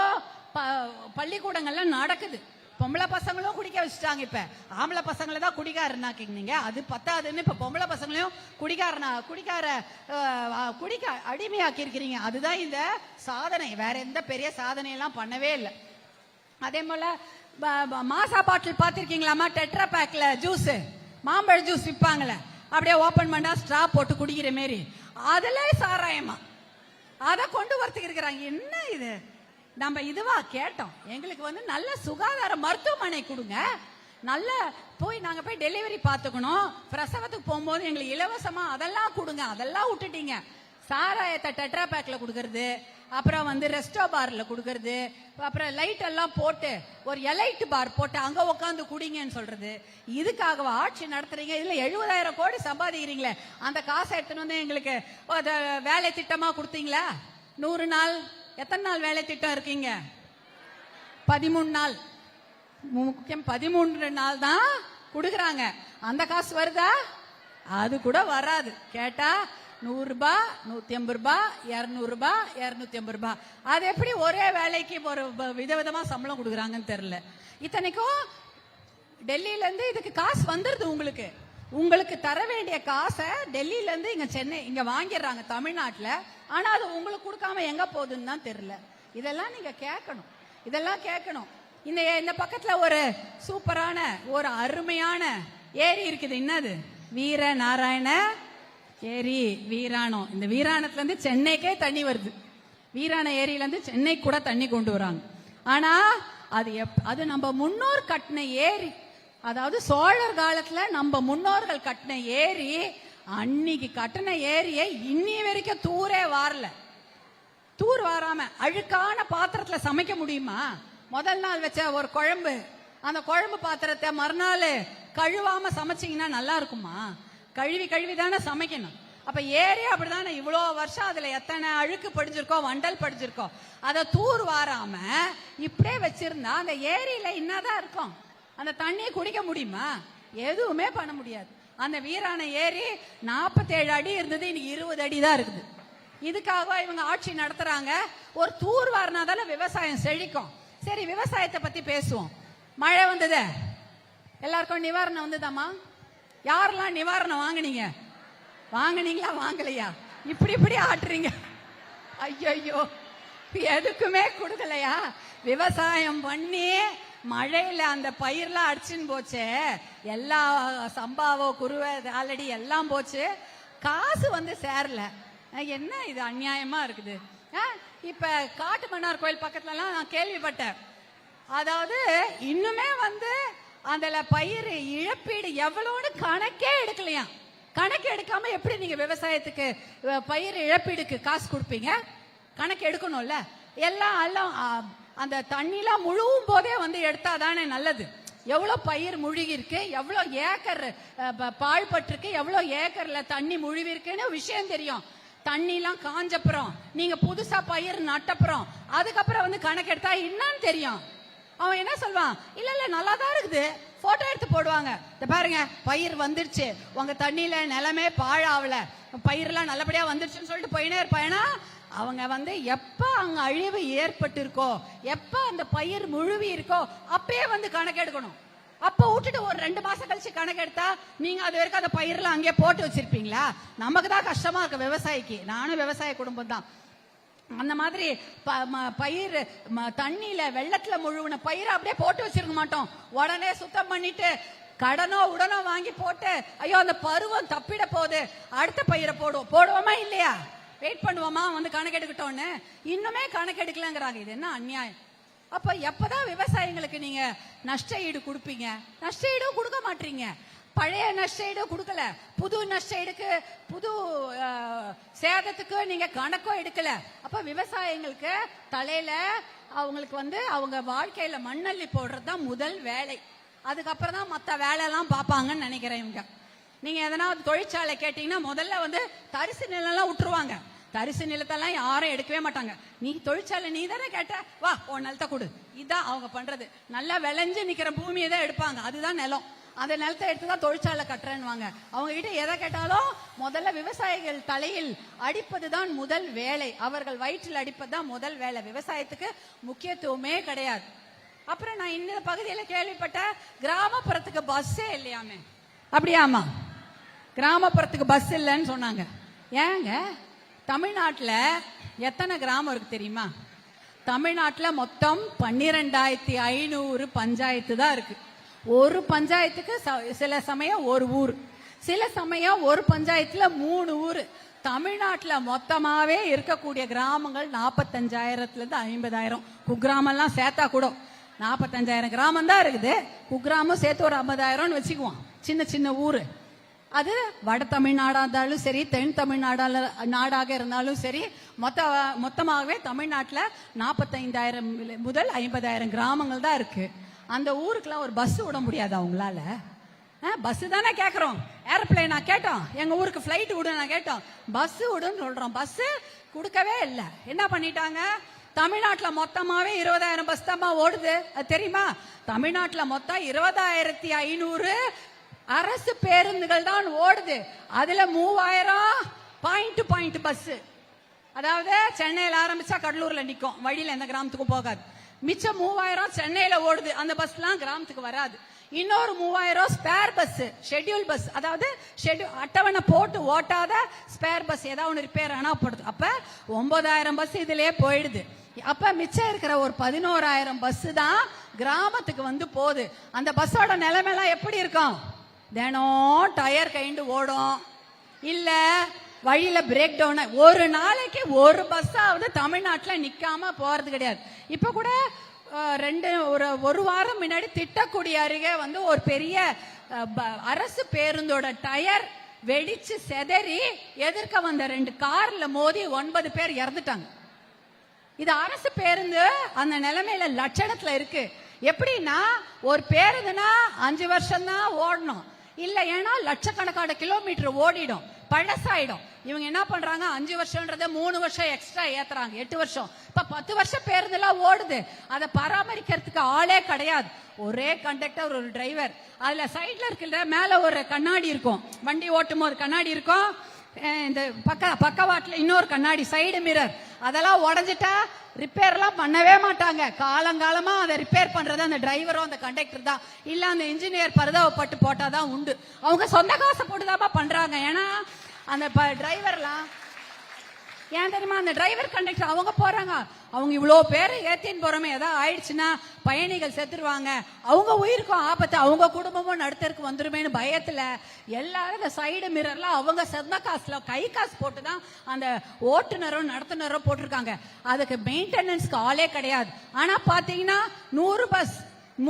பள்ளிக்கூடங்கள்ல நடக்குது. பொம்பளை பசங்களும் குடிக்க வச்சுட்டாங்க. இப்ப ஆம்பளை பசங்களை தான் குடிக்காரனாக்கிங்க. அது பத்தாதுன்னு இப்ப பொம்பளை பசங்களையும் குடிக்க அடிமையாக்கி இருக்கிறீங்க. அதுதான் இந்த சாதனை. வேற எந்த பெரிய சாதனையெல்லாம் பண்ணவே இல்லை. அதே போல மாசா பாட்டில் பாத்திருக்கீங்களாமா? டெட்ரா பேக்ல ஜூஸ், மாம்பழ ஜூஸ் விற்பாங்களே, அப்படியே ஓபன் பண்ணா ஸ்ட்ரா போட்டு குடிக்கிற மாரி, அதுல சாராயமா அதை கொண்டு வரத்துக்கு இருக்கிறாங்க. என்ன இது? நம்ம இதுவா கேட்டோம்? எங்களுக்கு நல்ல சுகாதார மருத்துவமனை கொடுங்க, நல்ல நாங்க போய் டெலிவரி பார்த்துக்கணும், பிரசவத்துக்கு போகும்போது எங்களுக்கு இலவசமா அதெல்லாம் கொடுங்க. அதெல்லாம் விட்டுட்டீங்க. சாராயத்தை டெட்ரா பேக்ல கொடுக்கறது, அப்புறம் ரெஸ்டோ பார்ல கொடுக்கறது, அப்புறம் லைட் எல்லாம் போட்டு ஒரு எலைட் பார் போட்டு அங்க உட்காந்து குடிங்கன்னு சொல்றது. இதுக்காக ஆட்சி நடத்துறீங்க. இதுல 70,000 கோடி சம்பாதிக்கிறீங்களே, அந்த காசை எடுத்துன்னு எங்களுக்கு வேலை திட்டமா கொடுத்தீங்களா? 100 நாள் எத்தனை நாள் வேலை திட்டம் இருக்கீங்க? 13 நாள். முக்கியம் 13 நாள் தான் கொடுக்கறாங்க. அந்த காசு வருதா? அது கூட வராது. கேட்டா 100 ரூபாய், 150 ரூபாய், 200 ரூபாய், 250 ரூபாய். அது எப்படி ஒரே வேலைக்கு ஒரு விதவிதமா சம்பளம் கொடுக்கறாங்கன்னு தெரியல. இத்தனைக்கும் டெல்லியில இருந்து இதுக்கு காசு வந்துருது. உங்களுக்கு தர வேண்டிய காசை டெல்லியில இருந்து இங்க வாங்கிடுறாங்க தமிழ்நாட்டுல. ஆனா அது உங்களுக்கு கொடுக்காம எங்க போகுதுன்னு தான் தெரியல. இதெல்லாம் நீங்க கேட்கணும். இதெல்லாம் கேட்கணும். இந்த பக்கத்துல ஒரு சூப்பரான ஒரு அருமையான ஏரி இருக்குது. என்னது? வீர நாராயண ஏரி, வீராணம். இந்த வீராணத்துல இருந்து சென்னைக்கே தண்ணி வருது. வீராண ஏரியில இருந்து சென்னை கூட தண்ணி கொண்டு வராங்க. ஆனா அது நம்ம முன்னோர் கட்டின ஏரி. அதாவது சோழர் காலத்துல நம்ம முன்னோர்கள் கட்டின ஏரி. அன்னைக்கு கட்டின ஏரியை இன்னி வரைக்கும் தூரே வாரல. தூர் வாராம அழுக்கான பாத்திரத்துல சமைக்க முடியுமா? முதல் நாள் வச்ச ஒரு குழம்பு, அந்த குழம்பு பாத்திரத்தை மறுநாள் கழுவாம சமைச்சீங்கன்னா நல்லா இருக்குமா? கழுவி தானே சமைக்கணும். அப்ப ஏரி அப்படிதானே. இவ்வளவு வருஷம் அதுல எத்தனை அழுக்கு படிஞ்சிருக்கோ, வண்டல் படிஞ்சிருக்கோ, அதை தூர் வாராம இப்படியே வச்சிருந்தா அந்த ஏரியில என்னதான் இருக்கும்? அந்த தண்ணியை குடிக்க முடியுமா? எதுவுமே பண்ண முடியாது. அந்த வீராண ஏரி 47 அடி இருந்தது, இன்னைக்கு 20 அடி தான் இருக்குது. இதுக்காக இவங்க ஆட்சி நடத்துறாங்க. ஒரு தூர் வாரினாதால விவசாயம் செழிக்கும். சரி, விவசாயத்தை பத்தி பேசுவோம். மழை வந்தது, எல்லாருக்கும் நிவாரணம் வந்ததாமா? யாரெல்லாம் நிவாரணம் வாங்குனீங்க? வாங்குனீங்களா வாங்கலையா? இப்படி ஆட்டுறீங்க. ஐயோ, எதுக்குமே கொடுக்கலையா? விவசாயம் பண்ணி மழையில அந்த பயிர்லாம் அடிச்சுன்னு போச்சு, எல்லா சம்பாவோ குருவை ஆல்ரெடி எல்லாம் போச்சு, காசு வந்து சேரல. என்ன இது அநியாயமா இருக்குது. இப்ப காட்டு மன்னார் கோயில் பக்கத்துலலாம் நான் கேள்விப்பட்டேன், அதாவது இன்னுமே வந்து அதுல பயிர் இழப்பீடு எவ்வளோன்னு கணக்கே எடுக்கலையா. கணக்கு எடுக்காம எப்படி நீங்க விவசாயத்துக்கு பயிர் இழப்பீடுக்கு காசு கொடுப்பீங்க? கணக்கு எடுக்கணும்ல. எல்லாம் அந்த தண்ணிலாம் முழுவும் போதே வந்து எடுத்தாதானே நல்லது. எவ்வளவு பயிர் முழுகி இருக்கு, எவ்வளவு ஏக்கர் பாழ்பட்டிருக்கு, எவ்வளவு ஏக்கர்ல தண்ணி முழுவி இருக்குன்னு விஷயம் தெரியும். தண்ணி எல்லாம் காஞ்சப்புறம் நீங்க புதுசா பயிர் நட்டப்புறம் அதுக்கப்புறம் வந்து கணக்கு எடுத்தா என்னன்னு தெரியும். அவன் என்ன சொல்வான், இல்ல நல்லாதான் இருக்குது, போட்டோ எடுத்து போடுவாங்க. இத பாருங்க பயிர் வந்துருச்சு, உங்க தண்ணியில நிலமே பாழாவல, பயிரெல்லாம் நல்லபடியா வந்துருச்சுன்னு சொல்லிட்டு போயினே இருப்பானா. அவங்க வந்து எப்ப அங்க அழிவு ஏற்பட்டு இருக்கோ, எப்ப அந்த பயிர் முழுவி இருக்கோ அப்பயே வந்து கணக்கு எடுக்கணும். அப்ப விட்டுட்டு ஒரு 2 மாசம் கழிச்சு கணக்கு எடுத்தா நீங்க அது வரைக்கும் அந்த பயிரெல்லாம் அங்கேயே போட்டு வச்சிருப்பீங்களா? நமக்கு தான் கஷ்டமா இருக்கு விவசாயிக்கு. நானும் விவசாய குடும்பம் தான். அந்த மாதிரி பயிர் தண்ணியில வெள்ளத்துல முழுவன பயிரை அப்படியே போட்டு வச்சிருக்க மாட்டோம். உடனே சுத்தம் பண்ணிட்டு கடனோ உடனோ வாங்கி போட்டு ஐயோ அந்த பருவம் தப்பிட போகுது அடுத்த பயிரை போடுவோமா இல்லையா? வெயிட் பண்ணுவோமா வந்து கணக்கெடுக்கட்டோன்னு? இன்னுமே கணக்கெடுக்கலங்கிறாங்க. இது என்ன அநியாயம்? அப்ப எப்பதான் விவசாயிகளுக்கு நீங்க நஷ்ட ஈடு கொடுப்பீங்க? நஷ்ட ஈடும் கொடுக்க மாட்டீங்க. பழைய நஷ்ட ஈடு கொடுக்கல, புது நஷ்ட ஈடுக்கு புது சேதத்துக்கு நீங்க கணக்கும் எடுக்கல. அப்ப விவசாயிகளுக்கு தலையில அவங்களுக்கு வந்து அவங்க வாழ்க்கையில மண்ணள்ளி போடுறதுதான் முதல் வேலை. அதுக்கப்புறம் தான் மற்ற வேலை எல்லாம் பார்ப்பாங்கன்னு நினைக்கிறேன் இவங்க. நீங்க எதனாவது தொழிற்சாலை கேட்டீங்கன்னா முதல்ல வந்து தரிசு நிலம் விட்டுருவாங்க. தரிசு நிலத்தெல்லாம் யாரும் எடுக்கவே மாட்டாங்க. நீ தொழிற்சாலை நீ தானே கேட்ட, வா உன் நிலத்தை கொடு. இதுதான் அவங்க பண்றது. நல்லா விளைஞ்சு நிக்கிற பூமியை தான் எடுப்பாங்க, அதுதான் நிலம். அந்த நிலத்தை எடுத்துதான் தொழிற்சாலை கட்டுறேன்னு. அவங்க கிட்ட எதை கேட்டாலும் முதல்ல விவசாயிகள் தலையில் அடிப்பதுதான் முதல் வேலை. அவர்கள் வயிற்றில் அடிப்பதுதான் முதல் வேலை. விவசாயத்துக்கு முக்கியத்துவமே கிடையாது. அப்புறம் நான் இந்த பகுதியில் கேள்விப்பட்ட கிராமப்புறத்துக்கு பஸ்ஸே இல்லையாமே. அப்படியாமா? கிராமப்புறத்துக்கு பஸ் இல்லைன்னு சொன்னாங்க. ஏங்க தமிழ்நாட்டில் எத்தனை கிராமம் இருக்கு தெரியுமா? தமிழ்நாட்டில் மொத்தம் 12,500 பஞ்சாயத்து தான் இருக்கு. ஒரு பஞ்சாயத்துக்கு சில சமயம் ஒரு ஊர், சில சமயம் ஒரு பஞ்சாயத்துல 3 ஊர். தமிழ்நாட்டில் மொத்தமாவே இருக்கக்கூடிய கிராமங்கள் 45,000 to 50,000. குக்கிராமெல்லாம் சேர்த்தா கூட 45,000 கிராமம் தான் இருக்குது. குக்கிராமம் சேர்த்து ஒரு 50,000 வச்சுக்குவோம். சின்ன சின்ன ஊரு. அது வட தமிழ்நாடா இருந்தாலும் சரி, தென் நாடாக இருந்தாலும் சரி, மொத்தமாகவே தமிழ்நாட்டில் 45,000 முதல் 50,000 கிராமங்கள் தான் இருக்கு. அந்த ஊருக்குலாம் ஒரு பஸ் விட முடியாது அவங்களால. பஸ் தானே கேட்கறோம், ஏரோப்ளைனா கேட்டோம், எங்க ஊருக்கு பிளைட் விடுன்னு கேட்டோம், பஸ் விடுன்னு சொல்றோம். பஸ் கொடுக்கவே இல்லை. என்ன பண்ணிட்டாங்க? தமிழ்நாட்டில் மொத்தமாவே 20,000 பஸ் தான் ஓடுது. அது தெரியுமா? தமிழ்நாட்டில் மொத்தம் 20,500 அரசு பேருந்துகள் தான் ஓடுது. அதுல 3,000 பாயிண்ட் டு பாயிண்ட் பஸ். அதாவது சென்னையில ஆரம்பிச்சா கடலூர்ல நிக்கும், வழியில எந்த கிராமத்துக்கும் போகாது. மிச்சம் 3,000 சென்னையில ஓடுது. அந்த பஸ் எல்லாம் கிராமத்துக்கு வராது. இன்னொரு 3,000 ஸ்பேர் பஸ், ஷெட்யூல் பஸ். அதாவது அட்டவணை போட்டு ஓட்டாத ஸ்பேர் பஸ், ஏதாவது ஒன்று ரிப்பேர் ஆனா போடுது. அப்ப 9,000 பஸ் இதுலயே போயிடுது. அப்ப மிச்சம் இருக்கிற ஒரு 11,000 பஸ் தான் கிராமத்துக்கு வந்து போகுது. அந்த பஸ்ஸோட நிலைமைலாம் எப்படி இருக்கும்? தினம் டயர் கைண்டு ஓடும், இல்ல வழியில பிரேக் டவுன். ஒரு நாளைக்கு ஒரு பஸ்ஸாவது தமிழ்நாட்டில் நிக்காம போறது கிடையாது. இப்ப கூட ஒரு வாரம் முன்னாடி திட்டக்குடி அருகே வந்து ஒரு பெரிய அரசு பேருந்தோட டயர் வெடிச்சு செதறி எதிர்க்க வந்த 2 கார்ல மோதி 9 பேர் இறந்துட்டாங்க. இது அரசு பேருந்து அந்த நிலைமையில லட்சணத்துல இருக்கு. எப்படின்னா ஒரு பேருந்துனா 5 வருஷம் தான் ஓடணும், இல்ல ஏன்னா லட்சக்கணக்கான கிலோமீட்டர் ஓடிடும், பழசாயிடும். இவங்க என்ன பண்றாங்க? 5 வருஷம்ன்றத 3 வருஷம் எக்ஸ்ட்ரா ஏத்துறாங்க, 8 வருஷம். இப்ப 10 வருஷம் பேருந்துலாம் ஓடுது. அதை பராமரிக்கிறதுக்கு ஆளே கிடையாது. ஒரே கண்டக்டர், ஒரு டிரைவர். அதுல சைட்ல இருக்கிற மேல ஒரு கண்ணாடி இருக்கும், வண்டி ஓட்டும் போது கண்ணாடி இருக்கும். இந்த பக்கவாட்டுல இன்னொரு கண்ணாடி, சைடு மிரர். அதெல்லாம் உடஞ்சிட்டா ரிப்பேர்லாம் பண்ணவே மாட்டாங்க. காலங்காலமா அதை ரிப்பேர் பண்றது அந்த டிரைவரும் அந்த கண்டக்டர் தான், இல்ல அந்த இன்ஜினியர் பரிதாபப்பட்டு போட்டாதான் உண்டு. அவங்க சொந்த காசை போட்டுதாமா பண்றாங்க. ஏன்னா அந்த டிரைவர்லாம் ஏன் தெரியுமா, அந்த டிரைவர் கண்டக்டர் அவங்க போறாங்க, அவங்க இவ்வளோ பேர் ஏத்தின்னு போறோமே, ஏதாவது ஆயிடுச்சுன்னா பயணிகள் செத்துருவாங்க, அவங்க உயிருக்கும் ஆபத்து, அவங்க குடும்பமும் நடுத்தருக்கு வந்துருமேனு பயத்துல எல்லாரும் இந்த சைடு மிரர்லாம் அவங்க சொந்த காசுல கை காசு போட்டுதான் அந்த ஓட்டுநரும் நடத்துனரும் போட்டிருக்காங்க. அதுக்கு மெயின்டெனன்ஸ்க்கு ஆளே கிடையாது. ஆனா பாத்தீங்கன்னா 100 பஸ்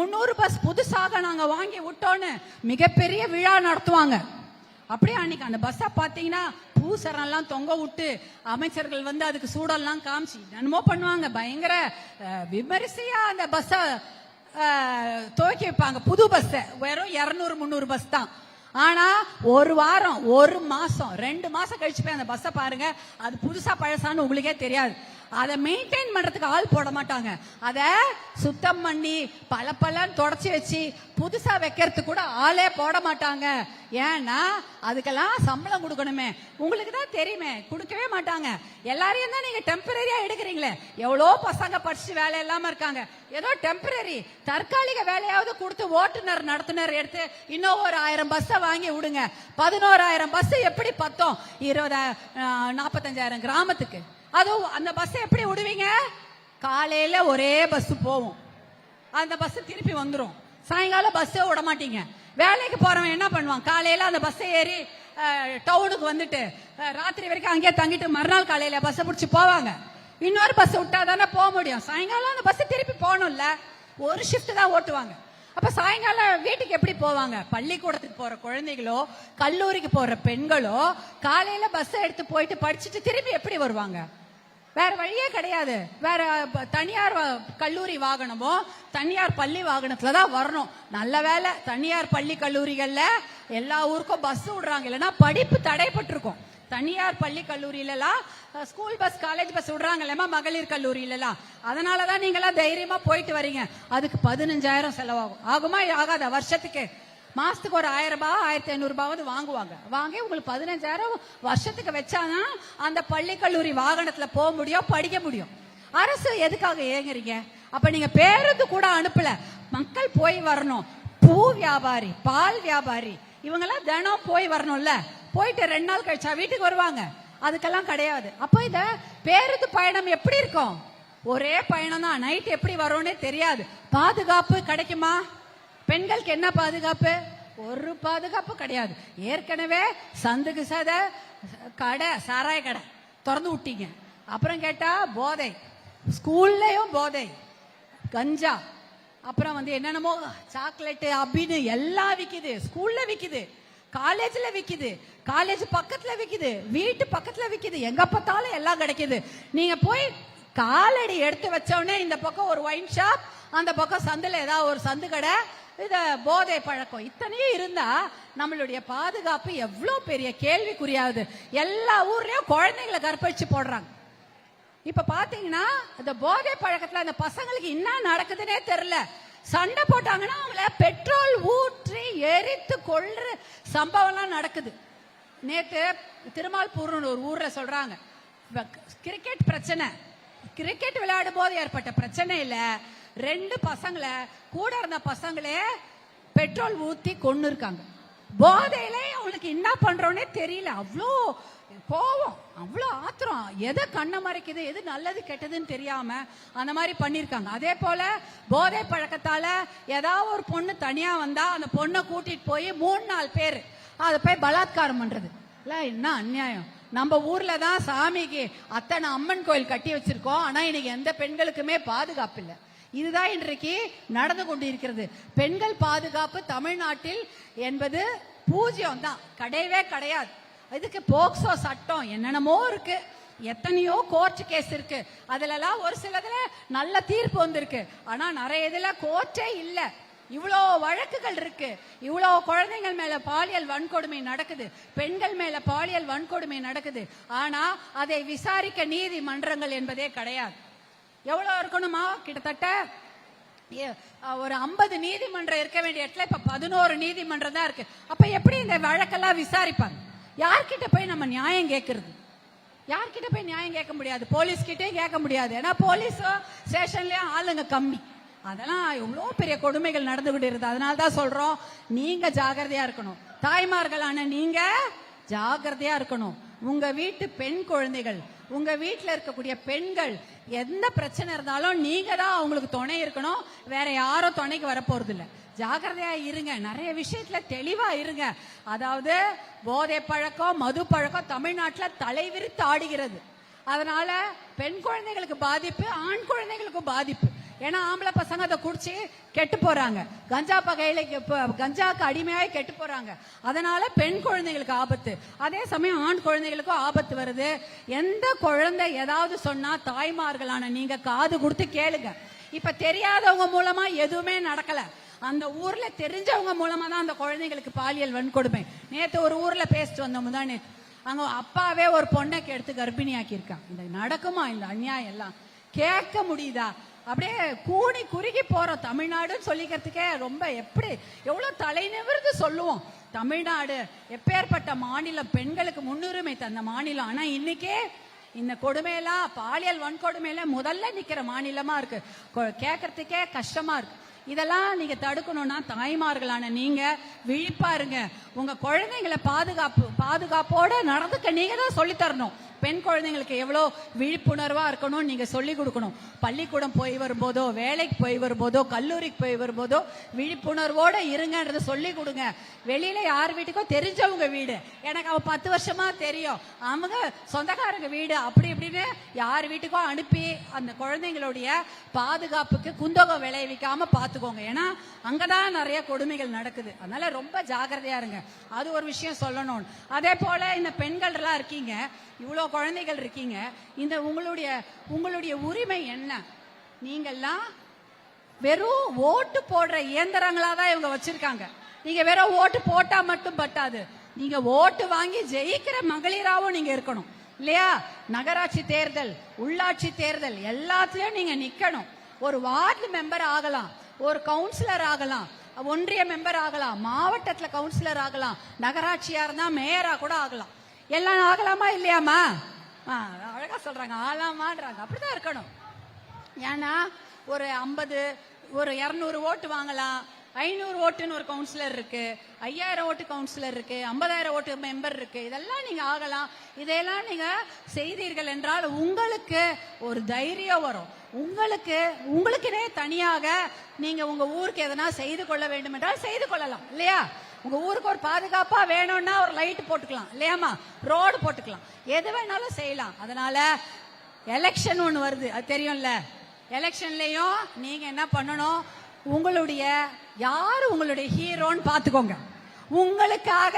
300 பஸ் புதுசாக நாங்க வாங்கி விட்டோன்னு மிகப்பெரிய விழா நடத்துவாங்க. அப்படியே அன்னைக்கு அந்த பஸ்ஸை பார்த்தீங்கன்னா பூசரெல்லாம் தொங்க விட்டு அமைச்சர்கள் வந்து அதுக்கு சூடெல்லாம் காமிச்சு என்னமோ பண்ணுவாங்க. பயங்கர விமரிசையா அந்த பஸ்ஸை துவக்கி வைப்பாங்க. புது பஸ் வெறும் 200-300 பஸ் தான். ஆனா ஒரு வாரம் 1 மாசம் 2 மாசம் கழிச்சு போய் அந்த பஸ்ஸை பாருங்க, அது புதுசா பழசான்னு உங்களுக்கே தெரியாது. அதை மெயின்டைன் பண்றதுக்கு ஆள் போட மாட்டாங்க. அதை சுத்தம் பண்ணி பலன்னு தொடச்சி வச்சு புதுசா வைக்கிறதுக்கு கூட ஆளே போட மாட்டாங்க. ஏன்னா அதுக்கெல்லாம் சம்பளம் கொடுக்கணுமே, உங்களுக்கு தான் தெரியுமே, கொடுக்கவே மாட்டாங்க. எல்லாரையும் தான் நீங்க டெம்பரரியா எடுக்கிறீங்களே. எவ்வளோ பசங்க படிச்சு வேலை இல்லாம இருக்காங்க, ஏதோ டெம்பரரி தற்காலிக வேலையாவது கொடுத்து ஓட்டுநர் நடத்துனர் எடுத்து இன்னும் ஒரு 1000 பஸ்ஸை வாங்கி விடுங்க. 11,000 பஸ் எப்படி பத்தோம்? 45,000 கிராமத்துக்கு. அதுவும் அந்த பஸ் எப்படி விடுவீங்க? காலையில ஒரே பஸ் போகும், அந்த பஸ் திருப்பி வந்துடும். சாயங்காலம் பஸ்ஸே விட மாட்டீங்க. வேலைக்கு போறவன் என்ன பண்ணுவான்? காலையில அந்த பஸ்ஸை ஏறி டவுனுக்கு வந்துட்டு ராத்திரி வரைக்கும் அங்கேயே தங்கிட்டு மறுநாள் காலையில பஸ்ஸை பிடிச்சி போவாங்க. இன்னொரு பஸ் விட்டா தானே போக முடியும். சாயங்காலம் அந்த பஸ் திருப்பி போகணும்ல, ஒரு ஷிஃப்ட் தான் ஓட்டுவாங்க. அப்ப சாயங்காலம் வீட்டுக்கு எப்படி போவாங்க? பள்ளிக்கூடத்துக்கு போற குழந்தைகளோ கல்லூரிக்கு போற பெண்களோ காலையில பஸ் எடுத்து போயிட்டு படிச்சுட்டு திருப்பி எப்படி வருவாங்க? வேற வழியே கிடையாது. வேற தனியார் கல்லூரி வாகனமோ தனியார் பள்ளி வாகனத்துல தான் வரணும். நல்ல வேலை தனியார் பள்ளி கல்லூரிகள்ல எல்லா ஊருக்கும் பஸ் விடுறாங்க, இல்லைன்னா படிப்பு தடைப்பட்டிருக்கும். தனியார் பள்ளி கல்லூரியிலாம் ஸ்கூல் பஸ் காலேஜ் பஸ் விடுறாங்க இல்லையா, மகளிர் கல்லூரியிலாம். அதனாலதான் நீங்க எல்லாம் தைரியமா போயிட்டு வரீங்க. அதுக்கு 15,000 செலவாகும். ஆகுமா ஆகாத? வருஷத்துக்கு மாசத்துக்கு ஒரு 1000 ரூபாய் 1500 ரூபாவது வாங்குவாங்க. வாங்கி உங்களுக்கு 15,000 வருஷத்துக்கு வச்சாதான் அந்த பள்ளி கல்லூரி வாகனத்துல போக முடியும், படிக்க முடியும். அரசு எதுக்காக ஏங்குறீங்க? அப்ப நீங்க பேருந்து கூட அனுப்பல, மக்கள் போய் வரணும். பூ வியாபாரி, பால் வியாபாரி, இவங்க எல்லாம் தினம் போய் வரணும்ல. போயிட்டு 2 நாள் கழிச்சா வீட்டுக்கு வருவாங்க. அதுக்கெல்லாம் கிடையாது. அப்போ இந்த பேருந்து பயணம் எப்படி இருக்கும்? ஒரே பயணம் தான். நைட் எப்படி வரும்னே தெரியாது. பாதுகாப்பு கிடைக்குமா? பெண்களுக்கு என்ன பாதுகாப்பு? ஒரு பாதுகாப்பு கிடையாது. ஏற்கனவே சந்துக்கு சத கடை, சாராய கடை திறந்து விட்டீங்க. அப்புறம் கேட்டா போதை, ஸ்கூல்லயும் போதை, கஞ்சா, அப்புறம் வந்து என்னென்னமோ சாக்லேட் அப்படின்னு எல்லாம் விக்குது. ஸ்கூல்ல விக்குது, காலேஜ்ல விக்குது, காலேஜ் பக்கத்துல விக்குது, வீட்டு பக்கத்துல விக்குது, எங்க பார்த்தாலும் எல்லாம் கிடைக்குது. நீங்க போய் காலடி எடுத்து வச்சோடனே இந்த பக்கம் ஒரு ஒயின் ஷாப், அந்த பக்கம் சந்தில ஏதாவது ஒரு சந்து கடை, இத போதை பழக்கம், இத்தனையும் இருந்தா நம்மளுடைய பாதுகாப்பு எவ்வளவு பெரிய கேள்விக்குறியாவது. எல்லா ஊர்லயும் குழந்தைங்களை கற்பழிச்சு போடுறாங்க. இப்ப பாத்தீங்கன்னா இந்த போதை பழக்கத்துல அந்த பசங்களுக்கு என்ன நடக்குதுன்னே தெரியல. சண்டை போட்டாங்கன்னா அவங்கள பெட்ரோல் ஊற்றி எரித்து கொள்ற சம்பவம்லாம் நடக்குது. நேத்து திருமால்பூர் ஒரு ஊர்ல சொல்றாங்க, கிரிக்கெட் பிரச்சனை, கிரிக்கெட் விளையாடும் போது ஏற்பட்ட பிரச்சனை இல்ல, 2 பசங்களை கூட இருந்த பசங்களே பெட்ரோல் ஊத்தி கொண்டு இருக்காங்க. போதையில அவங்களுக்கு என்ன பண்றோன்னே தெரியல. அவ்வளோ கோவம், அவ்வளோ ஆத்திரம், எதை கண்ணை மறைக்குது, எது நல்லது கெட்டதுன்னு தெரியாம அந்த மாதிரி பண்ணிருக்காங்க. அதே போல போதை பழக்கத்தால ஏதாவது ஒரு பொண்ணு தனியா வந்தா அந்த பொண்ணை கூட்டிட்டு போய் 3-4 பேர் அதை போய் பலாத்காரம் பண்றது என்ன அநியாயம். நம்ம ஊர்ல தான் சாமிக்கு அத்தனை அம்மன் கோயில் கட்டி வச்சிருக்கோம், ஆனா இன்னைக்கு எந்த பெண்களுக்குமே பாதுகாப்பு இல்லை. இதுதான் இன்றைக்கு நடந்து கொண்டிருக்கிறது. பெண்கள் பாதுகாப்பு தமிழ்நாட்டில் என்பது 0 தான், கிடையவே கிடையாது. இதுக்கு போக்சோ சட்டம் என்னென்னமோ இருக்கு, எத்தனையோ கோர்ட் கேஸ் இருக்கு, அதுல ஒரு சிலதுல நல்ல தீர்ப்பு வந்திருக்கு. ஆனா நிறைய இதுல கோர்ட்டே இல்ல. இவ்வளோ வழக்குகள் இருக்கு, இவ்வளோ குழந்தைகள் மேல பாலியல் வன்கொடுமை நடக்குது, பெண்கள் மேல பாலியல் வன்கொடுமை நடக்குது. ஆனா அதை விசாரிக்க நீதிமன்றங்கள் என்பதே கிடையாது. எவ்வளவு இருக்கணுமா? கிட்டத்தட்ட ஒரு 50 நீதிமன்றம் இருக்க வேண்டிய இடத்துல இப்ப 11 நீதிமன்றம் தான் இருக்கு. அப்ப எப்படி இந்த வழக்கெல்லாம் விசாரிப்பாங்க? யார்கிட்ட போய் நம்ம நியாயம் கேட்கறது? யார்கிட்ட போய் நியாயம் கேட்க முடியாது, போலீஸ் கிட்டே கேட்க முடியாது. ஏன்னா போலீஸும் ஸ்டேஷன்லயும் ஆளுங்க கம்மி. அதெல்லாம் எவ்வளோ பெரிய கொடுமைகள் நடந்துகிட்டு இருக்குது. அதனால தான் சொல்றோம், நீங்க ஜாகிரதையா இருக்கணும். தாய்மார்களான நீங்க ஜாகிரதையா இருக்கணும். உங்க வீட்டு பெண் குழந்தைகள், உங்க வீட்டுல இருக்கக்கூடிய பெண்கள் எந்த பிரச்சனை இருந்தாலும் நீங்க தான் அவங்களுக்கு துணை இருக்கணும். வேற யாரும் துணைக்கு வர போறது இல்ல. ஜாகிரதையா இருங்க, நிறைய விஷயத்துல தெளிவா இருங்க. அதாவது போதை பழக்கம், மது பழக்கம் தமிழ்நாட்டுல தலைவிரித்து ஆடுகிறது. அதனால பெண் குழந்தைகளுக்கு பாதிப்பு, ஆண் குழந்தைகளுக்கும் பாதிப்பு. ஏன்னா ஆம்பளை பசங்க அதை குடிச்சு கெட்டு போறாங்க, கஞ்சா பகையில கஞ்சாக்கு அடிமையாய் கெட்டு போறாங்க. அதனால பெண் குழந்தைகளுக்கு ஆபத்து, அதே சமயம் ஆண் குழந்தைகளுக்கும் ஆபத்து வருது. எந்த குழந்தை ஏதாவது சொன்னா தாய்மார்களான நீங்க காது கொடுத்து கேளுங்க. இப்ப தெரியாதவங்க மூலமா எதுவுமே நடக்கல, அந்த ஊர்ல தெரிஞ்சவங்க மூலமா தான் அந்த குழந்தைகளுக்கு பாலியல் வன்கொடுமை. நேத்து ஒரு ஊர்ல பேசிட்டு வந்தோம் தான், நேத்து அங்க அப்பாவே ஒரு பொண்ணைக்கு எடுத்து கர்ப்பிணியாக்கி இருக்கான். இந்த நடக்குமா இந்த அநியாயம் எல்லாம்? கேட்க முடியுதா? அப்படியே கூணி குறுகி போறோம். தமிழ்நாடுன்னு சொல்லிக்கிறதுக்கே ரொம்ப எப்படி எவ்வளவு தலை நிமிர்ந்து சொல்லுவோம். தமிழ்நாடு எப்பேற்பட்ட மாநிலம், பெண்களுக்கு முன்னுரிமை தந்த மாநிலம். ஆனா இன்னைக்கே இந்த கொடுமையெல்லாம், பாலியல் வன்கொடுமையில முதல்ல நிக்கிற மாநிலமா இருக்கு. கேட்கறதுக்கே கஷ்டமா இருக்கு. இதெல்லாம் நீங்க தடுக்கணும்னா தாய்மார்களான நீங்க விழிப்பா இருங்க. உங்க குழந்தைங்களை பாதுகாப்போட நடந்துக்க நீங்க தான் சொல்லி தரணும். பெண் குழந்தைங்களுக்கு எவ்வளவு விழிப்புணர்வா இருக்கணும் நீங்க சொல்லி கொடுக்கணும். பள்ளிக்கூடம் போய் வரும்போதோ, வேலைக்கு போய் வரும்போதோ, கல்லூரிக்கு போய் வரும்போதோ விழிப்புணர்வோட இருங்கன்றத சொல்லி கொடுங்க. வெளியில யார் வீட்டுக்கோ தெரிஞ்சவங்க வீடு, எனக்கு அவ 10 வருஷமா தெரியும், அவங்க சொந்தக்காரங்க வீடு, அப்படி இப்படின்னு யார் வீட்டுக்கோ அனுப்பி அந்த குழந்தைங்களுடைய பாதுகாப்புக்கு குந்தகம் விளைவிக்காம பாத்துக்கோங்க. ஏன்னா அங்கதான் நிறைய கொடுமைகள் நடக்குது. அதனால ரொம்ப ஜாகிரதையா இருங்க. அது ஒரு விஷயம் சொல்லணும். அதே போல இந்த பெண்கள் எல்லாம் இருக்கீங்க, இவ்வளவு குழந்தைகள் இருக்கீங்க, இந்த உங்களுடைய உரிமை என்ன? நீங்கெல்லாம் வெறும் ஓட்டு போடுற இயந்திரங்களா தான் இவங்க வச்சிருக்காங்க. நீங்க வெறும் ஓட்டு போட்டா மட்டும் பட்டாது, நீங்க ஓட்டு வாங்கி ஜெயிக்கிற மகளிராவும் நீங்க இருக்கணும் இல்லையா? நகராட்சி தேர்தல், உள்ளாட்சி தேர்தல் எல்லாத்துலயும் நீங்க நிக்கணும். ஒரு வார்டு மெம்பர் ஆகலாம், ஒரு கவுன்சிலர் ஆகலாம், ஒன்றிய மெம்பர் ஆகலாம், மாவட்டத்துல கவுன்சிலர் ஆகலாம், நகராட்சியா இருந்தா மேயரா கூட ஆகலாம். எல்லாம் ஆகலாமா இல்லையாமா? அழகா சொல்றாங்க, ஆகலாமான்றாங்க. அப்படிதான் இருக்கணும். ஏன்னா ஒரு 50 ஒரு 200 ஓட்டு வாங்கலாம், 500 ஓட்டுன்னு ஒரு கவுன்சிலர் இருக்கு, 5000 ஓட்டு கவுன்சிலர் இருக்கு, 50000 ஓட்டு மெம்பர் இருக்கு. இதெல்லாம் நீங்க ஆகலாம். இதையெல்லாம் நீங்க செய்தீர்கள் என்றால் உங்களுக்கு ஒரு தைரியம் வரும். உங்களுக்குனே தனியாக நீங்க உங்க ஊருக்கு எதனா செய்து கொள்ள வேண்டும் என்றால் செய்து கொள்ளலாம் இல்லையா? உங்க ஊருக்கு ஒரு பாதுகாப்பா வேணும்னா ஒரு லைட் போட்டுக்கலாம் இல்லையாமா, ரோடு போட்டுக்கலாம், எது வேணாலும் செய்யலாம். அதனால எலெக்ஷன் ஒண்ணு வருது, அது தெரியும்ல. எலெக்ஷன்லயும் நீங்க என்ன பண்ணணும், யாரு உங்களுடைய ஹீரோன்னு பாத்துக்கோங்க. உங்களுக்காக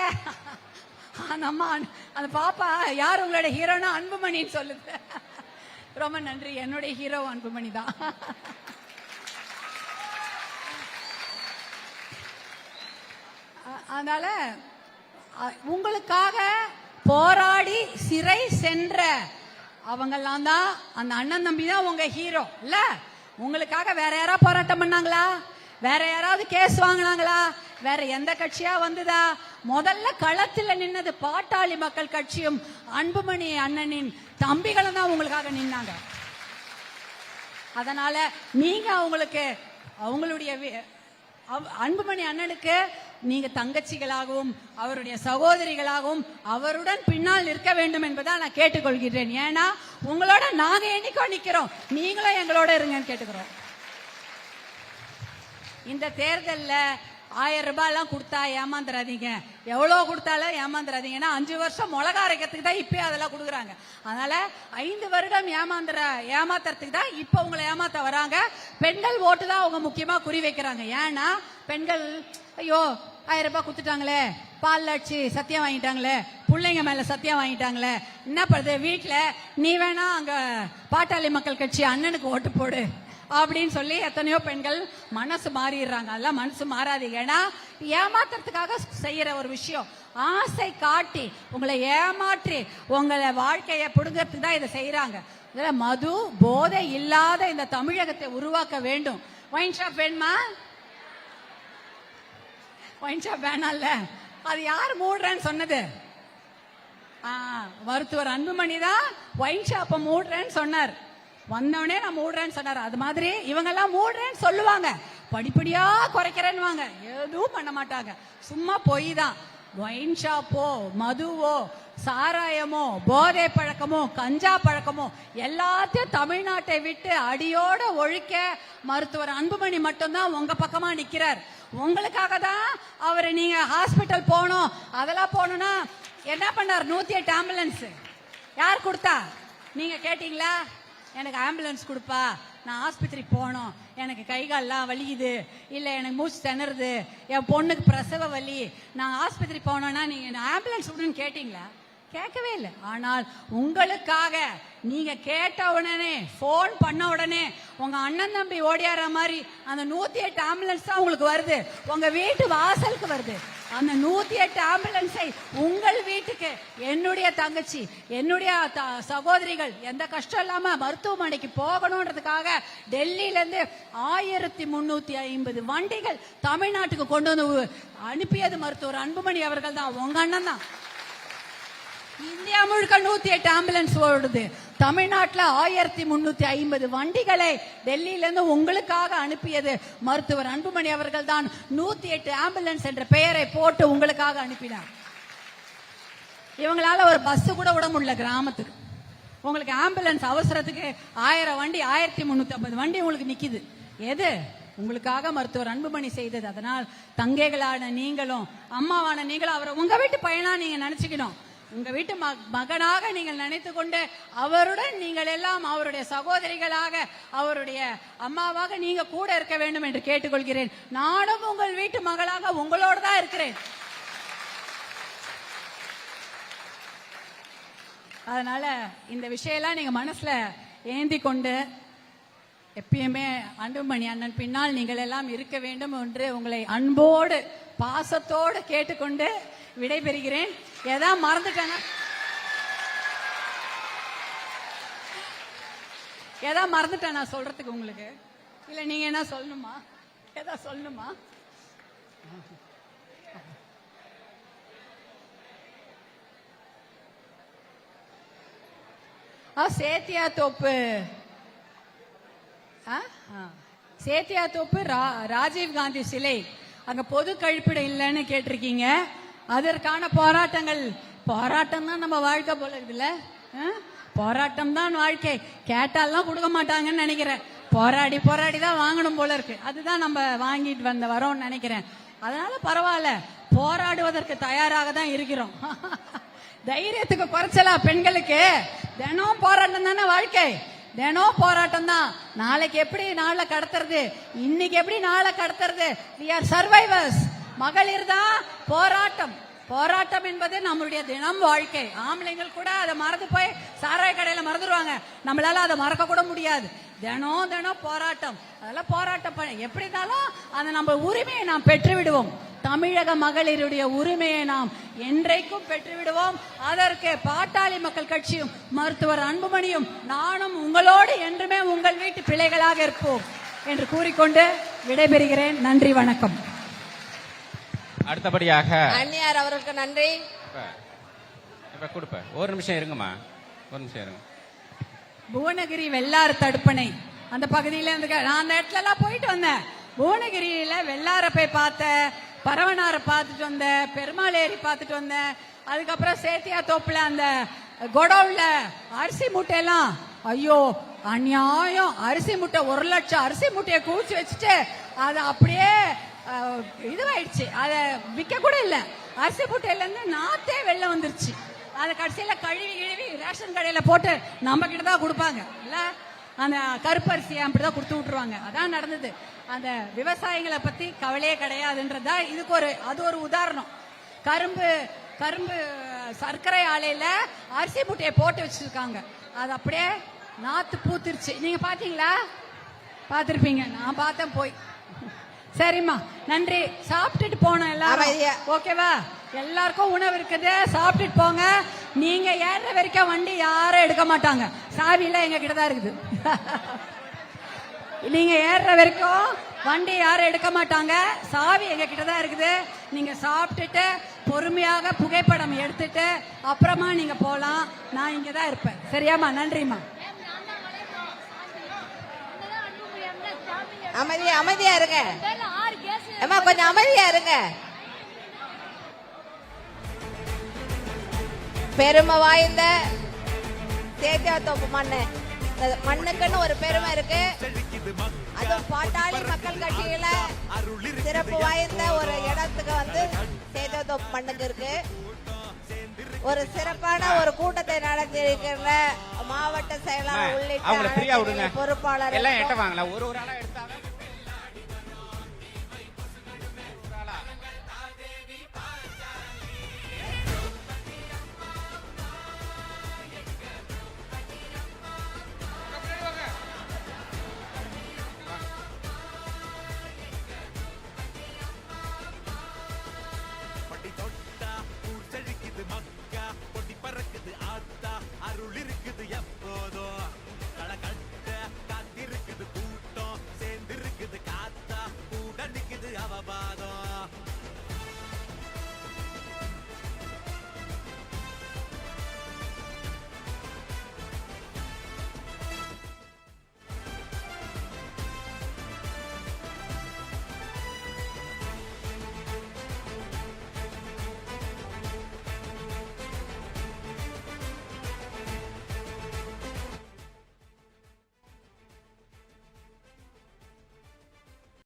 அந்த பாப்பா யார் உங்களுடைய ஹீரோனா அன்புமணின்னு சொல்லுது. ரொம்ப நன்றி, என்னுடைய ஹீரோ அன்புமணி தான். அதனால உங்களுக்காக போராடி சிறை சென்ற அவங்கெல்லாம் தான், அந்த அண்ணன் தம்பி தான் உங்க ஹீரோ இல்ல. உங்களுக்காக வேற யாராவது போராட்டம் பண்ணாங்களா? வேற யாராவது கேஸ் வாங்கினாங்களா? வேற எந்த கட்சியா வந்ததா? முதல்ல களத்தில் நின்னது பாட்டாளி மக்கள் கட்சியும் அன்புமணி அண்ணனின் தம்பிகளும் தான் உங்களுக்காக நின்னாங்க. அதனால நீங்க அவங்களுடைய அன்புமணி அண்ணனுக்கு நீங்க தங்கச்சிகளாகவும் அவருடைய சகோதரிகளாகவும் அவருடன் பின்னால் நிற்க வேண்டும் என்பதை நான் கேட்டுக்கொள்கிறேன். ஏன்னா உங்களோட நாங்க என்னைக்கோ நிக்கிறோம், நீங்களும் எங்களோட இருங்கன்னு கேட்டுக்கிறோம். இந்த தேர்தல்ல 1000 ரூபாய் எல்லாம் கொடுத்தா ஏமாந்துடாதீங்க, எவ்வளவு கொடுத்தாலும் ஏமாந்துடாதீங்க. ஏன்னா 5 வருஷம் மிளகா அரைக்கிறதுக்கு தான் இப்பயே அதெல்லாம் கொடுக்குறாங்க. அதனால 5 வருடம் ஏமாத்துறதுக்கு தான் இப்ப உங்களை ஏமாத்த வராங்க. பெண்கள் ஓட்டு தான் அவங்க முக்கியமா குறி வைக்கிறாங்க. ஏன்னா பெண்கள் ஐயோ 1000 ரூபாய் கொடுத்துட்டாங்களே, பால் அடிச்சு சத்தியம் வாங்கிட்டாங்களே, பிள்ளைங்க மேல சத்தியம் வாங்கிட்டாங்களே, என்ன பண்ணுது வீட்டுல, நீ வேணா அங்க பாட்டாளி மக்கள் கட்சி அண்ணனுக்கு ஓட்டு போடு அப்படின்னு சொல்லி எத்தனையோ பெண்கள் மனசு மாறிடுறாங்க. அதெல்லாம் மனசு மாறாதீங்க. ஏன்னா ஏமாத்துறதுக்காக செய்யற ஒரு விஷயம், ஆசை காட்டி உங்களை ஏமாற்றி உங்களை வாழ்க்கையை புடுங்கிறதுக்கு தான் இதை செய்யறாங்க. இதுல மது போதை இல்லாத இந்த தமிழகத்தை உருவாக்க வேண்டும். ஒயின் ஷாப் வேணுமா? ஒயின் ஷாப் வேணாம்ல, அது யார் மூடுறேன்னு சொன்னது? மருத்துவர் அன்புமணி தான் ஒயின் ஷாப்பை மூடுறேன்னு சொன்னார். வந்தவனே நான் மூடுறேன்னு சொன்னார். அது மாதிரி இவங்க எல்லாம் மூடுறேன்னு சொல்லுவாங்க, படிப்படியா குறைக்கிறேன்னு எதுவும் பண்ண மாட்டாங்க. சும்மா பொய் தான். ஒயின் ஷாப்போ மதுவோ சாராயமோ போதை பழக்கமோ கஞ்சா பழக்கமோ எல்லாத்தையும் தமிழ்நாட்டை விட்டு அடியோட ஒழிக்க மருத்துவர் அன்புமணி மட்டும்தான் உங்க பக்கமா நிக்கிறார். உங்களுக்காக தான் அவரு நீங்க ஹாஸ்பிட்டல் போகணும் அதெல்லாம் போகணும்னா என்ன பண்ணார்? 108 ஆம்புலன்ஸ் யார் கொடுத்தா? நீங்க கேட்டீங்களா? எனக்கு ஆம்புலன்ஸ் கொடுப்பா, நான் ஆஸ்பத்திரி போகணும், எனக்கு கை கால்லாம் வலிக்குது, இல்லை எனக்கு மூச்சு திணறுது, என் பொண்ணுக்கு பிரசவ வலி, நான் ஆஸ்பத்திரி போனோன்னா நீங்க ஆம்புலன்ஸ் விடுன்னு கேட்டீங்களா? கேட்கவே இல்லை. ஆனால் உங்களுக்காக நீங்க கேட்ட உடனே போன் பண்ண உடனே உங்க அண்ணன் தம்பி ஓடியார மாதிரி அந்த 108 ஆம்புலன்ஸ் தான் உங்களுக்கு வருது, உங்க வீட்டு வாசலுக்கு வருது. அந்த 108 ஆம்புலன்ஸை உங்கள் வீட்டுக்கு என்னுடைய தங்கச்சி என்னுடைய சகோதரிகள் எந்த கஷ்டம் இல்லாம மருத்துவமனைக்கு போகணும்ன்றதுக்காக டெல்லியில இருந்து 1350 வண்டிகள் தமிழ்நாட்டுக்கு கொண்டு வந்து அனுப்பியது மருத்துவர் அன்புமணி அவர்கள் தான், உங்க அண்ணன் தான். இந்தியா முழுக்க 108 ஆம்புலன்ஸ் ஓடுது. தமிழ்நாட்டில் 1350 வண்டிகளை டெல்லியில இருந்து உங்களுக்காக அனுப்பியது மருத்துவர் அன்புமணி அவர்கள் தான். 108 ஆம்புலன்ஸ் என்ற பெயரை போட்டு உங்களுக்காக அனுப்பினார். இவங்களால ஒரு பஸ் கூட விட முடியல கிராமத்துக்கு. உங்களுக்கு ஆம்புலன்ஸ் அவசரத்துக்கு 1000 வண்டி 1350 வண்டி உங்களுக்கு நிக்குது. எது? உங்களுக்காக மருத்துவர் அன்புமணி செய்தது. அதனால் தங்கைகளான நீங்களும் அம்மாவான நீங்களும் அவரை உங்க வீட்டு பையனா நீங்க நினைச்சுக்கணும். உங்க வீட்டு மகனாக நீங்கள் நினைத்து கொண்டு அவருடன் நீங்கள் எல்லாம் அவருடைய சகோதரிகளாக அவருடைய அம்மாவாக நீங்க கூட இருக்க வேண்டும் என்று கேட்டுக்கொள்கிறேன். நானும் உங்கள் வீட்டு மகளாக உங்களோடு தான் இருக்கிறேன். அதனால இந்த விஷயம்லாம் நீங்க மனசுல ஏந்தி கொண்டு எப்பயுமே அன்புமணி அண்ணன் பின்னால் நீங்கள் எல்லாம் இருக்க வேண்டும் என்று உங்களை அன்போடு பாசத்தோடு கேட்டுக்கொண்டு விடைபெறுகிறேன். ஏதாவது மறந்துட்டேனா சொல்றதுக்கு உங்களுக்கு? இல்ல நீங்க என்ன சொல்லணுமா? ஏதாவது சொல்லணுமா? சேத்தியாத்தோப்பு ராஜீவ் காந்தி சிலை அங்க பொது கழிப்பிடம் இல்லைன்னு கேட்டிருக்கீங்க. அதற்கான போராட்டம் தான் நம்ம வாழ்க்கை போல இருக்குல்ல. போராட்டம் தான் வாழ்க்கை. கேட்டாலாம் கொடுக்க மாட்டாங்கன்னு நினைக்கிறேன். போராடி போராடி தான் வாங்கணும் போல இருக்கு. அதுதான் நம்ம வாங்கிட்டு வரோம்னு நினைக்கிறேன். அதனால பரவாயில்ல, போராடுவதற்கு தயாராக தான் இருக்கிறோம். தைரியத்துக்கு குறைச்சலா பெண்களுக்கு? தினம் போராட்டம் தானே வாழ்க்கை. தினம் போராட்டம் தான். நாளைக்கு எப்படி நாளை கடத்துறது, இன்னைக்கு எப்படி நாளை கடத்துறது? we are survivors. மகளிர் தான் போராட்டம். போராட்டம் என்பது நம்மளுடைய தினம் வாழ்க்கை. ஆம்பளைங்கள் கூட அதை மறந்து போய் சாராய கடையில மறந்துடுவாங்க. நம்மளால அதை மறக்க கூட முடியாது. தினம் தினம் போராட்டம். அதெல்லாம் போராட்டம் எப்படி இருந்தாலும் அந்த நம்ம உரிமையை நாம் பெற்றுவிடுவோம். தமிழக மகளிருடைய உரிமையை நாம் என்றைக்கும் பெற்றுவிடுவோம். அதற்கு பாட்டாளி மக்கள் கட்சியும் மருத்துவர் அன்புமணியும் நானும் உங்களோடு என்றுமே உங்கள் வீட்டு பிள்ளைகளாக இருப்போம் என்று கூறிக்கொண்டு விடைபெறுகிறேன். நன்றி, வணக்கம். அடுத்தபடியாக அண்ணியார் அவர்களுக்கு நன்றி. கொடுப்ப ஒரு நிமிஷம் இருங்கம்மா, ஒரு நிமிஷம் இருங்க. புவனகிரி வெள்ளாறு தடுப்பணை அந்த பகுதியில நான் அந்த இடத்துல எல்லாம் போயிட்டு வந்தேன். புவனகிரியில வெள்ளார போய் பார்த்தேன், பரவனாரை பார்த்துட்டு வந்தேன், பெருமாள் ஏரி பார்த்துட்டு வந்தேன். அதுக்கப்புறம் சேத்தியா தோப்புல அந்த கொடவுல அரிசி மூட்டையெல்லாம், ஐயோ அநியாயம். அரிசி மூட்டை 1 லட்சம் அரிசி மூட்டையை குவிச்சு வச்சுட்டு அது அப்படியே இதுவாயிடுச்சு. அதை விற்க கூட இல்லை. அரிசி மூட்டையில இருந்து நாத்தே வெளில வந்துருச்சு. அதை கடைசியில கழுவி ரேஷன் கடையில போட்டு நம்ம கிட்ட தான் கொடுப்பாங்க இல்ல. அந்த கருப்பரிசி அப்படிதான் கொடுத்து விட்டுருவாங்க. அதான் நடந்தது. அந்த விவசாயிகளை பத்தி கவலையே கிடையாதுன்றதா இதுக்கு அது ஒரு உதாரணம். கரும்பு சர்க்கரை ஆலையில அரிசி மூட்டையை போட்டு வச்சிருக்காங்க. அது அப்படியே நாத்து பூத்திருச்சு. நீங்க பாத்தீங்களா? பாத்திருப்பீங்க. நான் பார்த்தேன் போய். சரிம்மா, நன்றி. சாப்பிட்டுட்டு போனோம் எல்லாரும். ஓகேவா? எல்லாருக்கும் உணவு இருக்குது, சாப்பிட்டுட்டு போங்க. நீங்க ஏற வரைக்கும் வண்டி யாரும் எடுக்க மாட்டாங்க. சாவி எல்லாம் எங்க கிட்டதான் இருக்குது. நீங்க ஏற வரைக்கும் வண்டி யாரும் எடுக்க மாட்டாங்க. சாவி எங்க கிட்டதான் இருக்குது. நீங்க சாப்பிட்டுட்டு பொறுமையாக புகைப்படம் எடுத்துட்டு அப்புறமா நீங்க போலாம். நான் இங்க தான் இருப்பேன். சரியாம்மா? நன்றிம்மா. அமைதியா இருங்க. அம்மா கொஞ்சம் அமைதியா இருங்க. பெருமை வாய்ந்த சேத்தியாத்தோப்பு மண்ணு, இந்த மண்ணுக்குன்னு ஒரு பெருமை இருக்கு. அதுவும் பாட்டாளி மக்கள் கட்சியில சிறப்பு வாய்ந்த ஒரு இடத்துக்கு வந்து சேத்தியாத்தோப்பு மண்ணுக்கு இருக்கு. ஒரு சிறப்பான ஒரு கூட்டத்தை நடத்தி இருக்கிற மாவட்ட செயலாளர் அவங்கள ஃப்ரீயா விடுங்க. உள்ளிட்ட பொறுப்பாளர் எல்லாம் எட்ட வாங்கலாம். ஒரு ஆளா எடுத்து